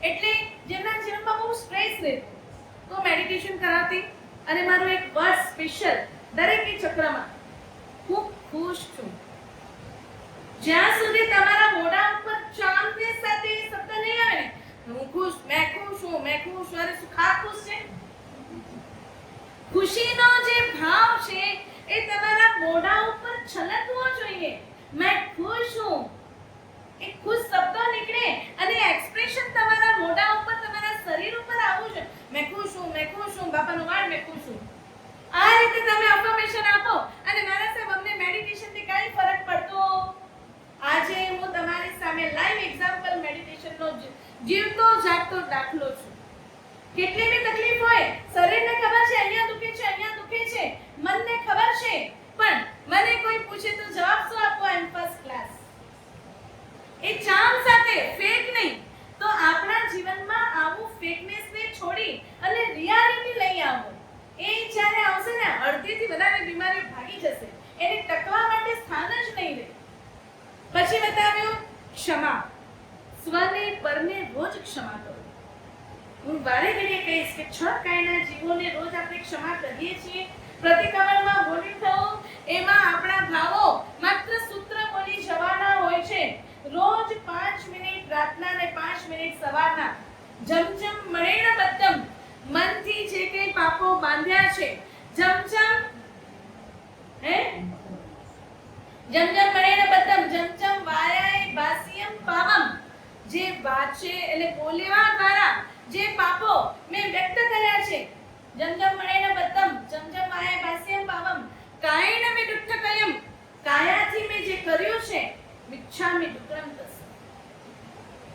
એટલે જેમના જીવનમાં બહુ સ્ટ્રેસ રહેતો તો મેડિટેશન કરાવતી અને મારું એક વર્ડ સ્પેશિયલ દરેક ચક્રમાં, હું ખુશ છું. જ્યાં સુધી તમારા મોઢા ઉપર ચાંદની સાથે શબ્દ નહીં આવે ને, હું ખુશ, મેં ખુશ છું, મેં ખુશ છું, અરે શું ખા ખુશ છે? ખુશીનો જે ભાવ છે એ તમારા મોઢા ઉપર છલકવો જોઈએ. મેં ખુશ છું, એક ખુશ શબ્દ નીકળે અને એક્સપ્રેશન તમારા મોઢા ઉપર, તમારા શરીર ઉપર આવવું જોઈએ. મેં ખુશ છું, મેં ખુશ છું, બાપાનો વાળ મેં ખુશ છું. આ રીતે તમે અફર્મેશન આપો અને મારા સાહેબ અમને મેડિટેશનથી કઈ ફરક પડતો? આજે હું તમારી સામે લાઈવ એક્ઝામ્પલ મેડિટેશનનો જીવતો જાગતો દાખલો છું. કેટલી બી તકલીફ હોય, શરીરને ખબર છે અહીંયા દુખે છે, અહીંયા દુખે છે, મનને ખબર છે, પણ મને કોઈ પૂછે તો જવાબ શું આપો? આઈ એમ ફર્સ્ટ ક્લાસ. એ ચામ સાથે, ફેક નહીં. તો આપણા જીવનમાં આવું ફેકનેસને છોડી અને રિયાલિટી લઈ આવો. એ જ્યારે આવશે ને અડધીથી વધારે બીમારી ભાગી જશે. એને ટકવા માટે પછી બતાવ્યું ક્ષમા. સ્વને પરને રોજ ક્ષમા કરો. હું વારે ઘડીએ કહીશ કે 6 કાયના જીવોને રોજ આપણે ક્ષમા કરીએ છીએ. પ્રતિક્રમણમાં બોલી થવું એમાં આપણા ભાવો માત્ર સૂત્ર બોલી જવાના હોય છે. રોજ 5 મિનિટ રાતના ને 5 મિનિટ સવારના જમજમ મળેણ બદ્ધમ, મનથી જે કંઈ પાપો બાંધ્યા છે જમજમ જમજમ મળેણ બદ્ધમ જમજમ વાયાય ભાસ્યમ પાવમ, જે વાચે એટલે બોલેવા દ્વારા જે પાપો મેં વ્યક્ત કર્યા છે, જમજમ મળેણ બદ્ધમ જમજમ વાયાય ભાસ્યમ પાવમ કાયેન મે દુષ્ટકયમ, કાયાથી મેં જે કર્યું છે મિચ્છામિ દુક્કડમ તસ્ય.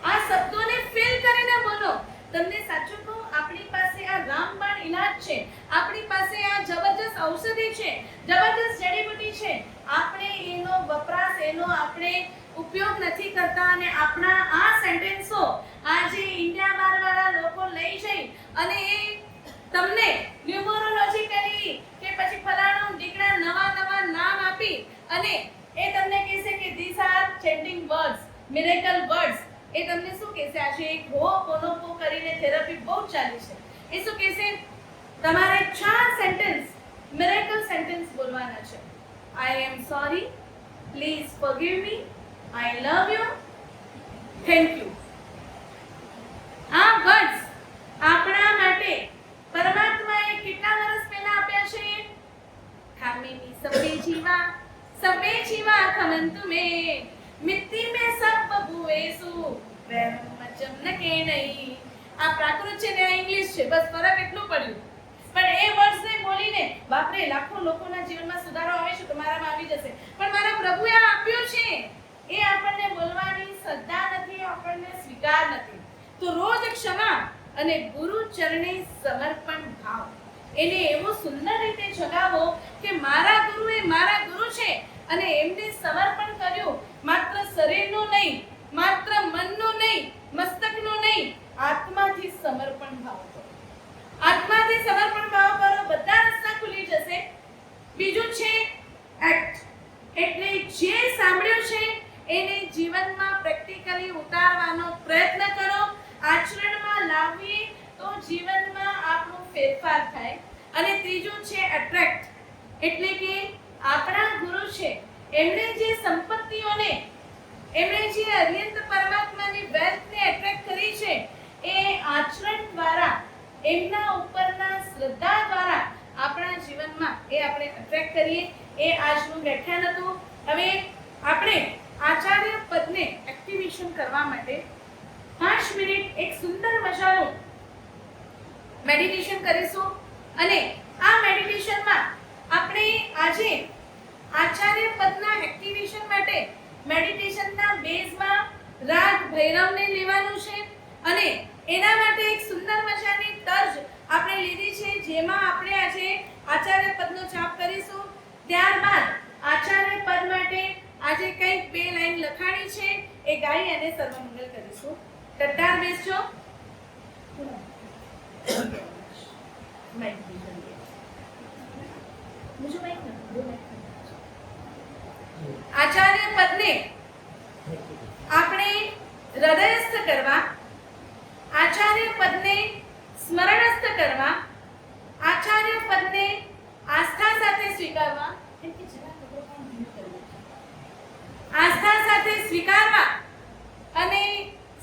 આ શબ્દોને ફીલ કરીને બોલો. તમને સાચું કહું, આપણી પાસે આ રામબાણ ઇલાજ છે, આપણી પાસે આ જબરજસ્ત ઔષધિ છે, જબરજસ્ત જડીબુટી છે. આપણે એનો વપરાશ, એનો આપણે ઉપયોગ નથી કરતા અને આપણા આ સેન્ટેન્સો આજે ઇન્ડિયા બાર વાળા લોકો લઈ જઈ અને એ તમને ન્યુમરોલોજીકલી કે પછી ફલાણું ઢીકણા નવા નામ આપી અને એ તમને કહેશે કે this are chanting words, miracle words. એ તમને શું કહેશે? આજે એક હોપોનોપો કરીને થેરાપી બહુ ચાલી છે. એ શું કહેશે? તમારે 4 સેન્ટેન્સ મિરેકલ સેન્ટેન્સ બોલવાના છે. I am sorry, please forgive me, I love you, thank you. આ વર્ડ્સ આપણા માટે પરમાત્માએ કેટલા વર્ષ પહેલા આપ્યા છે? ખામીની સભે જીવા ખમંતુ મે મિત્તિ મે સબ બબુએસુ વેરમચમ નકે નહીં. આ પ્રાકૃત છે ને આ ઇંગ્લિશ છે, બસ ફરક એટલું પડ્યું. પણ એ વર્ડ્સને બોલીને બાપરે લાખો લોકોના જીવનમાં સુધારો આવે છે, તમારામાં આવી જશે. પણ મારા પ્રભુએ આ આપ્યું છે, એ આપણને બોલવાની શ્રદ્ધા નથી, આપણને સ્વીકાર નથી. તો રોજ ક્ષમા અને ગુરુ ચરણે સમર્પણ ભાવ, એને એવો સુંદર રીતે જગાવો કે મારા ગુરુ એ મારા ગુરુ છે અને એમને સમર્પણ કર્યું. માત્ર શરીરનું નહીં, માત્ર મનનું નહીં, મસ્તકનું નહીં, આત્માથી સમર્પણ ભાવ કરો. આત્માથી સમર્પણ ભાવ કરો, બધા રસ્તા ખુલી જશે. બીજું છે એક્ટ, એટલે જે સાંભળ્યું છે એને જીવનમાં પ્રેક્ટિકલી ઉતારવાનો પ્રયત્ન કરો, આચરણમાં લાવીએ તો જીવનમાં આપણો ફેરફાર થાય. અને ત્રીજું છે એટ્રેક્ટ, એટલે કે આપણા ગુરુ છે એમણે જે સંપત્તિઓને, એમણે જે અનંત પરમાત્માની વેલ્થને એટ્રેક્ટ કરી છે એ આચરણ દ્વારા, એમના ઉપરના શ્રદ્ધા દ્વારા આપણા જીવનમાં એ આપણે એટ્રેક્ટ કરીએ. એ આજનું વ્યાખ્યાન હતું. હવે આપણે આચાર્ય પદને એક્ટિવેશન કરવા માટે 5 મિનિટ એક સુંદર મજાનું મેડિટેશન કરીશું. અને આ મેડિટેશનમાં આપણે આજે આચાર્ય પદના એક્ટિવેશન માટે મેડિટેશનના બેઝમાં રાગ ભૈરવને લેવાનું છે અને એના માટે એક સુંદર મજાની તર્જ આપણે લીધી છે, જેમાં આપણે આજે આચાર્ય પદનો જાપ કરીશું. ત્યારબાદ આચાર્ય પદ માટે આજે કંઈક 2 લાઈન લખાણી છે એ ગાઈ અને સર્વમંગલ કરીશું. ટટ્ટાર બેસજો. આચાર્ય પદને આપણે હૃદયસ્થ કરવા, આચાર્ય પદને સ્મરણસ્થ કરવા, આચાર્ય પદને આસ્થા સાથે સ્વીકારવા, આસ્થા સાથે સ્વીકારવા અને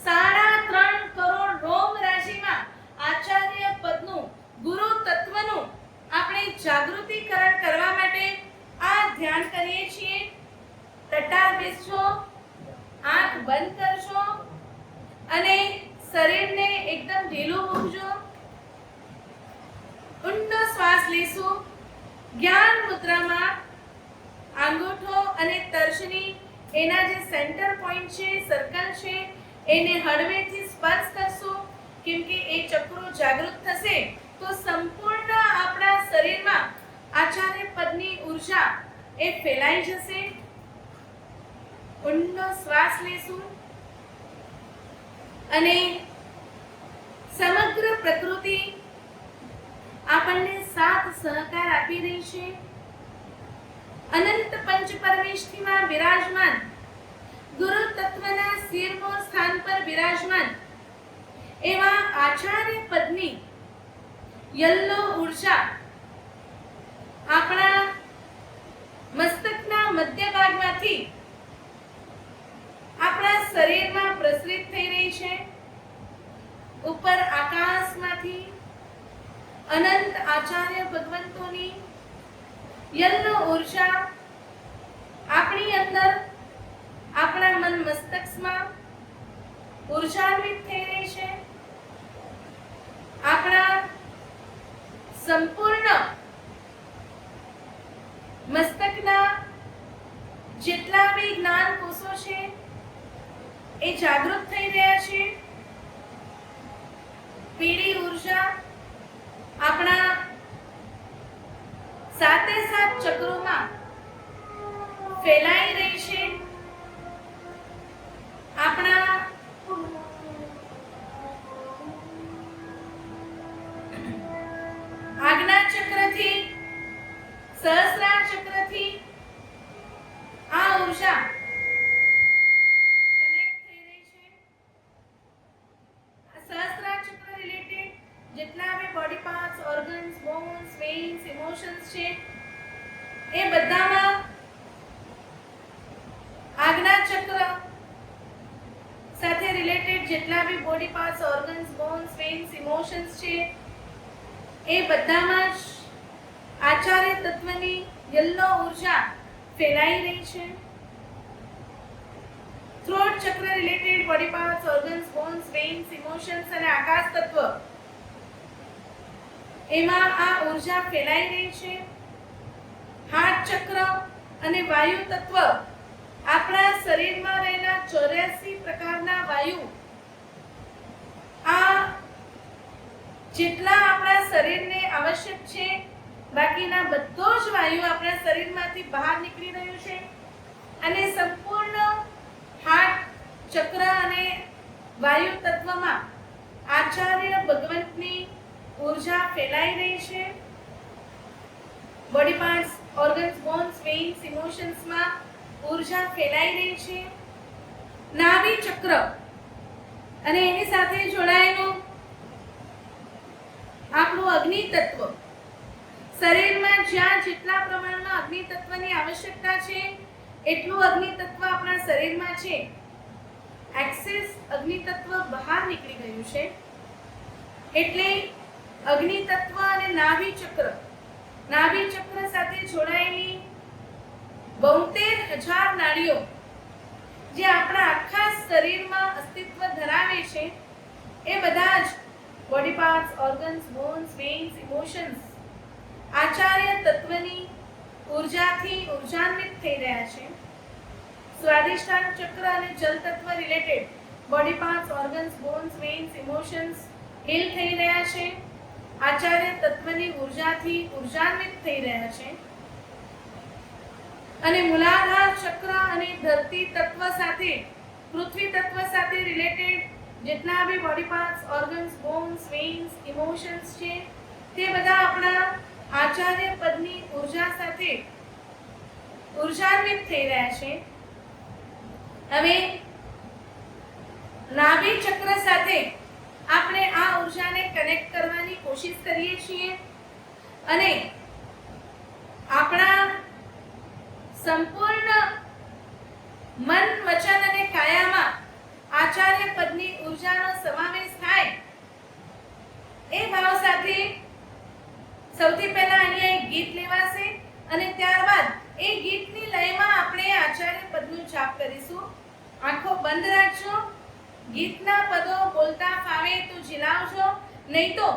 3.5 કરોડ રોમ રાશિમાં આચાર્ય પદનું, ગુરુ તત્વનું આપણે જાગૃતિકરણ કરવા માટે આ ધ્યાન કરીએ છીએ. ટટ્ટાર બેસજો, આંખ બંધ કરજો અને શરીરને એકદમ ઢીલું મૂકજો. ઊંડો શ્વાસ લેશું. જ્ઞાન મુદ્રામાં આંગૂઠો અને તર્જની, એના જે સેન્ટર પોઈન્ટ છે, સર્કલ છે, એને હળવેથી સ્પર્શ કરશું. કેમ કે એ ચક્રો જાગૃત થશે તો સંપૂર્ણ આપણા શરીરમાં આચાર્ય પદની ઉર્જા એ ફેલાઈ જશે. ઊંડો શ્વાસ લેશું અને સમગ્ર પ્રકૃતિ આપણને સાથ સહકાર આપી રહી છે. અનંત પંચ પરમેષ્ઠીમાં વિરાજમાન ગુરુ તત્વના શિરમૂળ સ્થાન પર બિરાજમાન એવા આચાર્ય પદની યલ્લો ઉર્જા આપણા મસ્તકના મધ્ય ભાગમાંથી આપણા શરીરમાં પ્રસરિત થઈ રહી છે. ઉપર આકાશમાંથી અનંત આચાર્ય ભગવંતોની યલ્લો ઉર્જા આપણી અંદર આપણા મન મસ્તકમાં ઉર્જાન્વિત થઈ રહી છે. આપણા સંપૂર્ણ મસ્તકના જેટલા બી જ્ઞાન કોષો છે એ જાગૃત થઈ રહ્યા છે. પીળી ઉર્જા આપણા સાતે સાત ચક્રોમાં ફેલાઈ રહી છે. આપણા આજ્ઞા ચક્રથી સહસ્ત્રાર ચક્રથી આ ઉર્જા કનેક્ટ થઈ રહી છે. સહસ્ત્રાર ચક્ર રિલેટેડ જેટલા બી body parts, organs, bones, veins, emotions છે એ બધામાં આજ્ઞા ચક્ર સાથે રિલેટેડ જેટલા બી body parts, organs, bones, veins, emotions છે એ બધામાં જ આચાર્ય તત્વની યલ્લો ઉર્જા ફેલાઈ રહી છે. Throat chakra related body parts, organs, bones, veins, emotions અને આકાશ તત્વ એમાં આ ઉર્જા ફેલાઈ રહી છે. હાર્ટ ચક્ર અને વાયુ તત્વ આપણા શરીરમાં રહેલા 84 પ્રકારના વાયુ આ જેટલા આપણા શરીરને આવશ્યક છે બાકીના બધો જ વાયુ આપણા શરીરમાંથી બહાર નીકળી રહ્યો છે અને સંપૂર્ણ હાર્ટ ચક્ર અને વાયુ તત્વમાં આચાર્ય ભગવંતની ઉર્જા ફેલાઈ રહી છે. બોડી પાર્ટ્સ, ઓર્ગન્સ, બોન્સ, વેઇન્સ, ઇમોશન્સમાં ઉર્જા ફેલાઈ રહી છે. નાભી ચક્ર અને એની સાથે જોડાયેલું આપણું અગ્નિ તત્વ, શરીરમાં જ્યાં જેટલા પ્રમાણમાં અગ્નિ તત્વની આવશ્યકતા છે એટલું અગ્નિ તત્વ આપણા શરીરમાં છે. એક્સેસ અગ્નિ તત્વ બહાર નીકળી ગયું છે એટલે અગ્નિ તત્વ અને નાભી ચક્ર સાથે જોડાયેલી 72,000 નાડીઓ જે આપણા આખા શરીરમાં અસ્તિત્વ ધરાવે છે એ બધા જ body parts, organs, bones, veins, emotions આચાર્ય તત્વની ઉર્જાથી ઉર્જાન્વિત થઈ રહ્યા છે. સ્વાદિષ્ટાન ચક્ર અને જલ તત્વ related body parts, organs, bones, veins, emotions heal થઈ રહ્યા છે. આચાર્ય તત્વની ઉર્જાથી ઉર્જાન્વિત થઈ રહ્યા છે. અને મૂલાધાર ચક્ર અને ધરતી તત્વ સાથે, પૃથ્વી તત્વ સાથે રિલેટેડ જેટલા બી body parts, organs, bones, veins, emotions છે તે બધા આપણા આચાર્ય પદની ઉર્જા સાથે ઉર્જાન્વિત થઈ રહ્યા છે. હવે નાભી ચક્ર સાથે આપણે આ ઉર્જાને કનેક્ટ કરવાની કોશિશ કરીએ છીએ અને આપણા સંપૂર્ણ મન, વચન અને કાયામાં આચાર્ય પદની ઉર્જાનો સમાવેશ થાય એ ભાવ સાથે સૌથી પહેલા અહીંયા એક ગીત લેવાશે અને ત્યારબાદ એ ગીતની લયમાં આપણે આચાર્ય પદનો જાપ કરીશું. આંખો બંધ રાખજો. ગીતના પદો બોલતા ફાવે તો ઝીલાવજો, નહીં તો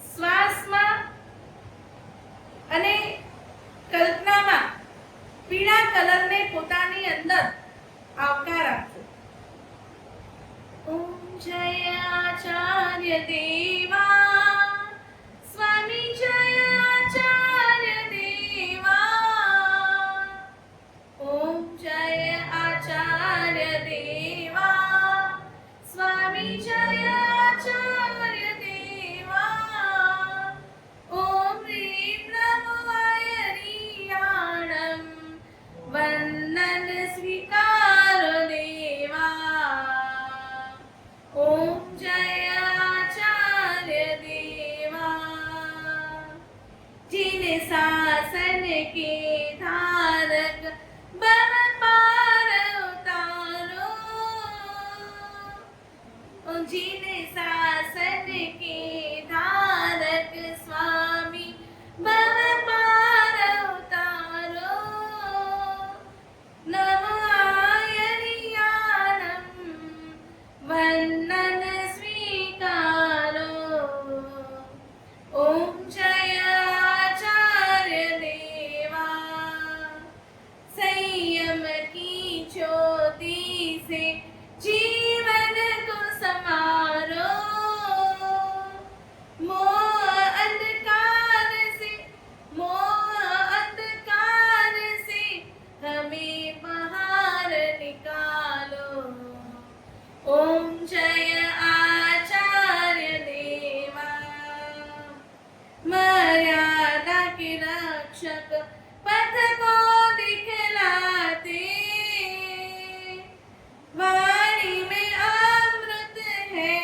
શ્વાસમાં અને કલ્પનામાં પીળા કલરને પોતાની અંદર આવકાર આપજો. ઓમ જય આચાર્ય દેવા, સ્વામી જય આચાર્ય દેવા. ઓમ જય આચાર્ય દેવા, સ્વામી જય આચાર્ય દેવા. ઓમ રીમ નમો વાયરિયાણમ વંદન સ્વીકાર દેવા. से जीवन को संवारो, मोह अंधकार से हमें बाहर निकालो। ओम जय आचार्य देवा, मर्यादा के रक्षक, पथ को दिखलाते, वाणी में अमृत है,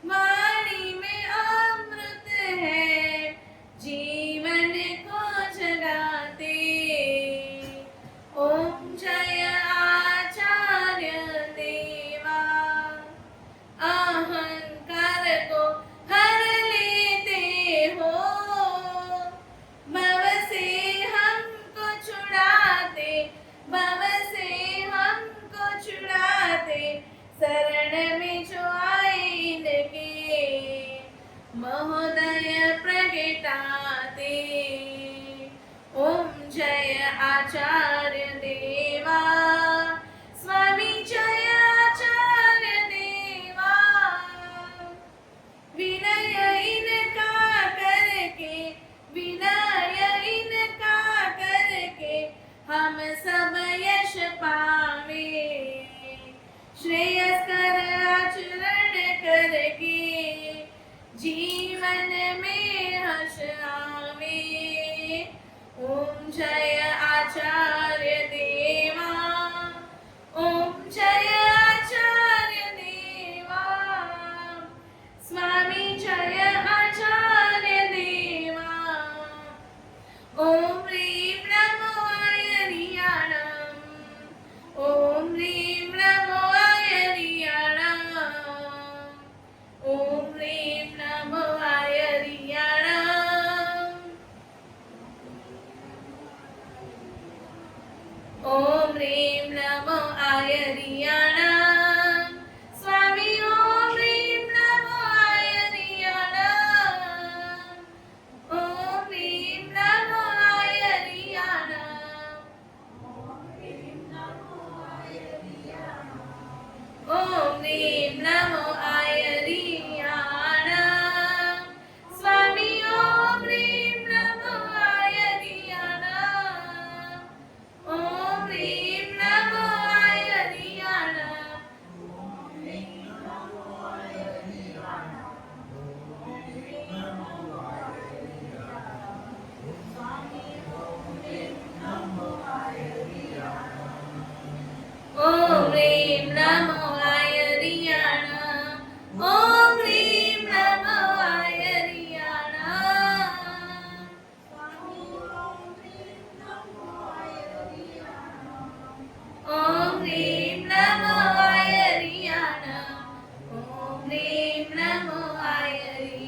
वाणी में अमृत है, जीवन को जगाते। ओम जय आचार्य देवा, अहंकार को हर लेते हो, भव से हमको छुड़ाते, भव से हमको छुड़ाते, शरण में जो आए इनके महोदय प्रगटाते। ओम जय आचार्य देवा, स्वामी जय आचार्य देवा, विनय इनका करके, विनय इनका करके हम सब यश पावे, श्रेयस्कर आचरण करके जीवन में हर्ष आवे। ओम जय आचार्य देवा, ओम जय आचार्य देवा, स्वामी जय आचार्य देवा। ओम ह्रीं नमो आयर्याणम्, ओम ह्रीं नमो आयर्याणम्, ओम ह्रीं नमो आयर्याणम्। ओम ह्रीं नमो आयर्याणम्, स्वामी ओम ह्रीं नमो आयर्याणम्, ओम ह्रीं नमो आयर्याणम्, ओम ह्रीं नमो आयर्याणम्, स्वामी ओम ह्रीं नमो आयर्याणम्, ओम ह्रीं नमो आयर्याणम्, ओम ह्रीं नमो आयर्याणम्, ओम ह्रीं नमो आयर्याणम्, ओम ह्रीं नमो आयर्याणम्, ओम ह्रीं नमो आयर्याणम्।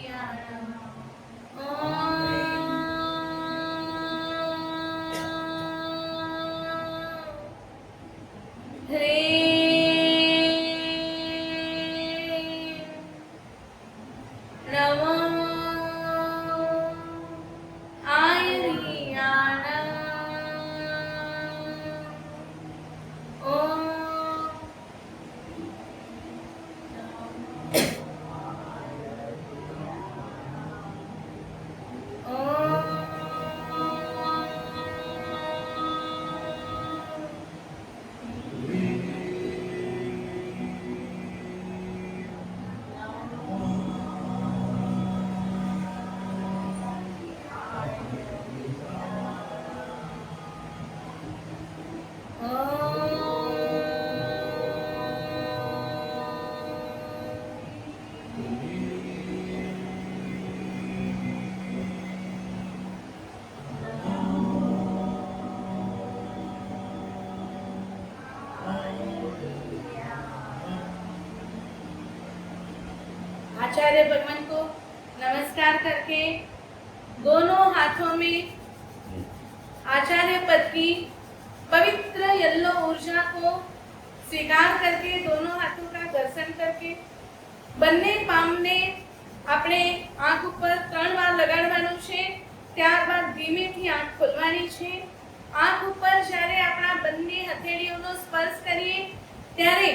नमो आयर्याणम्, ओम आचार्य भगवान को नमस्कार करके दोनों हाथों में आचार्य पद की पवित्र येलो ऊर्जा को स्वीकार करके दोनों हाथों का दर्शन करके બંને પામને આપણે આંખ ઉપર 3 વાર લગાડવાનું છે, ત્યારબાદ ધીમેથી આંખ ખોલવાની છે। આંખ ઉપર જ્યારે આપણા બંને હથેળીઓનો સ્પર્શ કરીએ ત્યારે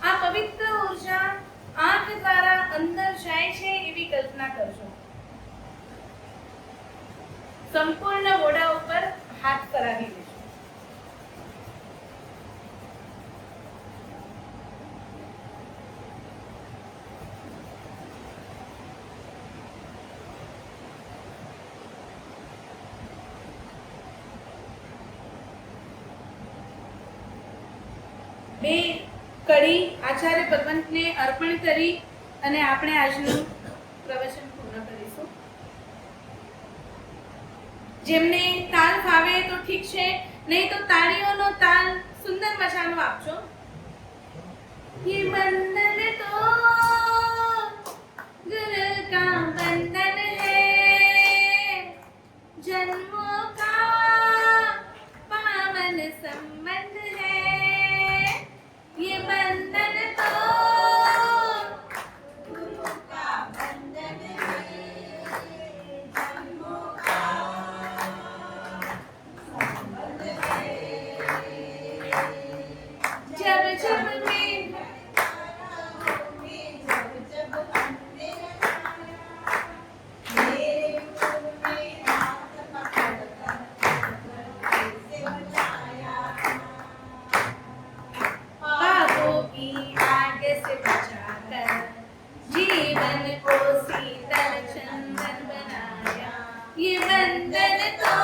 આ પવિત્ર ઉર્જા આંખ દ્વારા અંદર જાય છે એવી કલ્પના કરજો. સંપૂર્ણ મોઢા ઉપર હાથ કરાવી દેજો. બે કડી આચાર્ય ભગવંતને અર્પણ કરી અને આપણે આજનું પ્રવચન પૂર્ણ કરીશું. જેમને તાલ ફાવે તો ઠીક છે, નહીં તો તાળીઓનો તાલ સુંદર મજાનો આપજો. ये बंधन तो गुरु का बंधन है, जन्मों का पावन संबंध है. ये बंधन तो गुरु का बंधन है, जन्मों का संबंध है. जब जब जीवन को शीतल चंदन बनाया. ये बंधन तो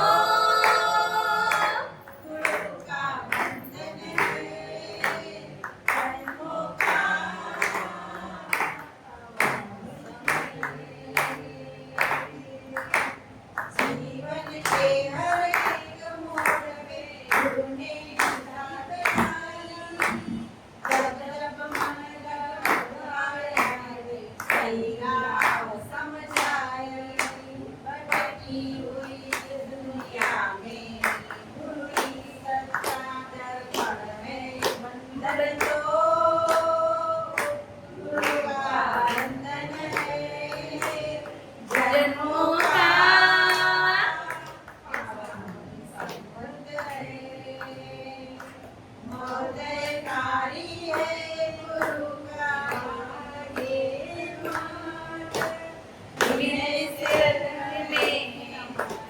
गुरु का बंधन है, जन्मों का जीवन के हर एक मोड़ में गुरु ने याद आई. जब जब मन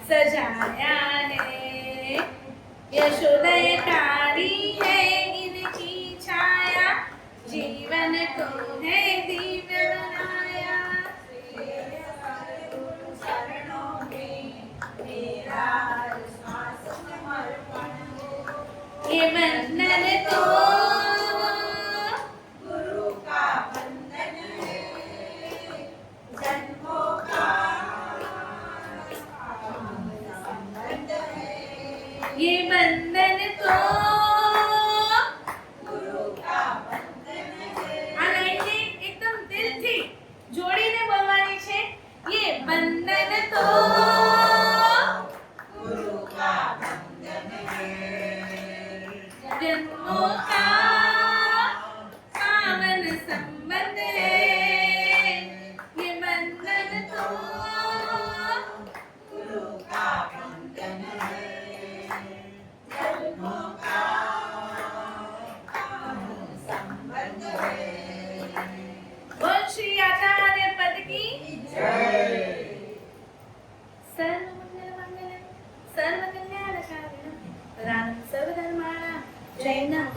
सजाया है. यशोदयकारी है इनकी छाया, जीवन को है दिव्य बनाया. चरणों में मेरा श्वास समर्पण हो. ये बंधन तो गुरु का बंधन है, जन्मों का ये बंधन तो गुरु का बंधन है. આ લાઈનને એકદમ દિલથી જોડીને બોલવાની છે. ये बंधन तो गुरु का बंधन है, जन्मों का पावन संबंध है. ये बंधन तो गुरु का बंधन है, बोल श्री आचार्य पद की जय. सर्वमंगल मंगलम सर्वकल्याणकारिणम राम सर्वधर्माणां जय. नमः.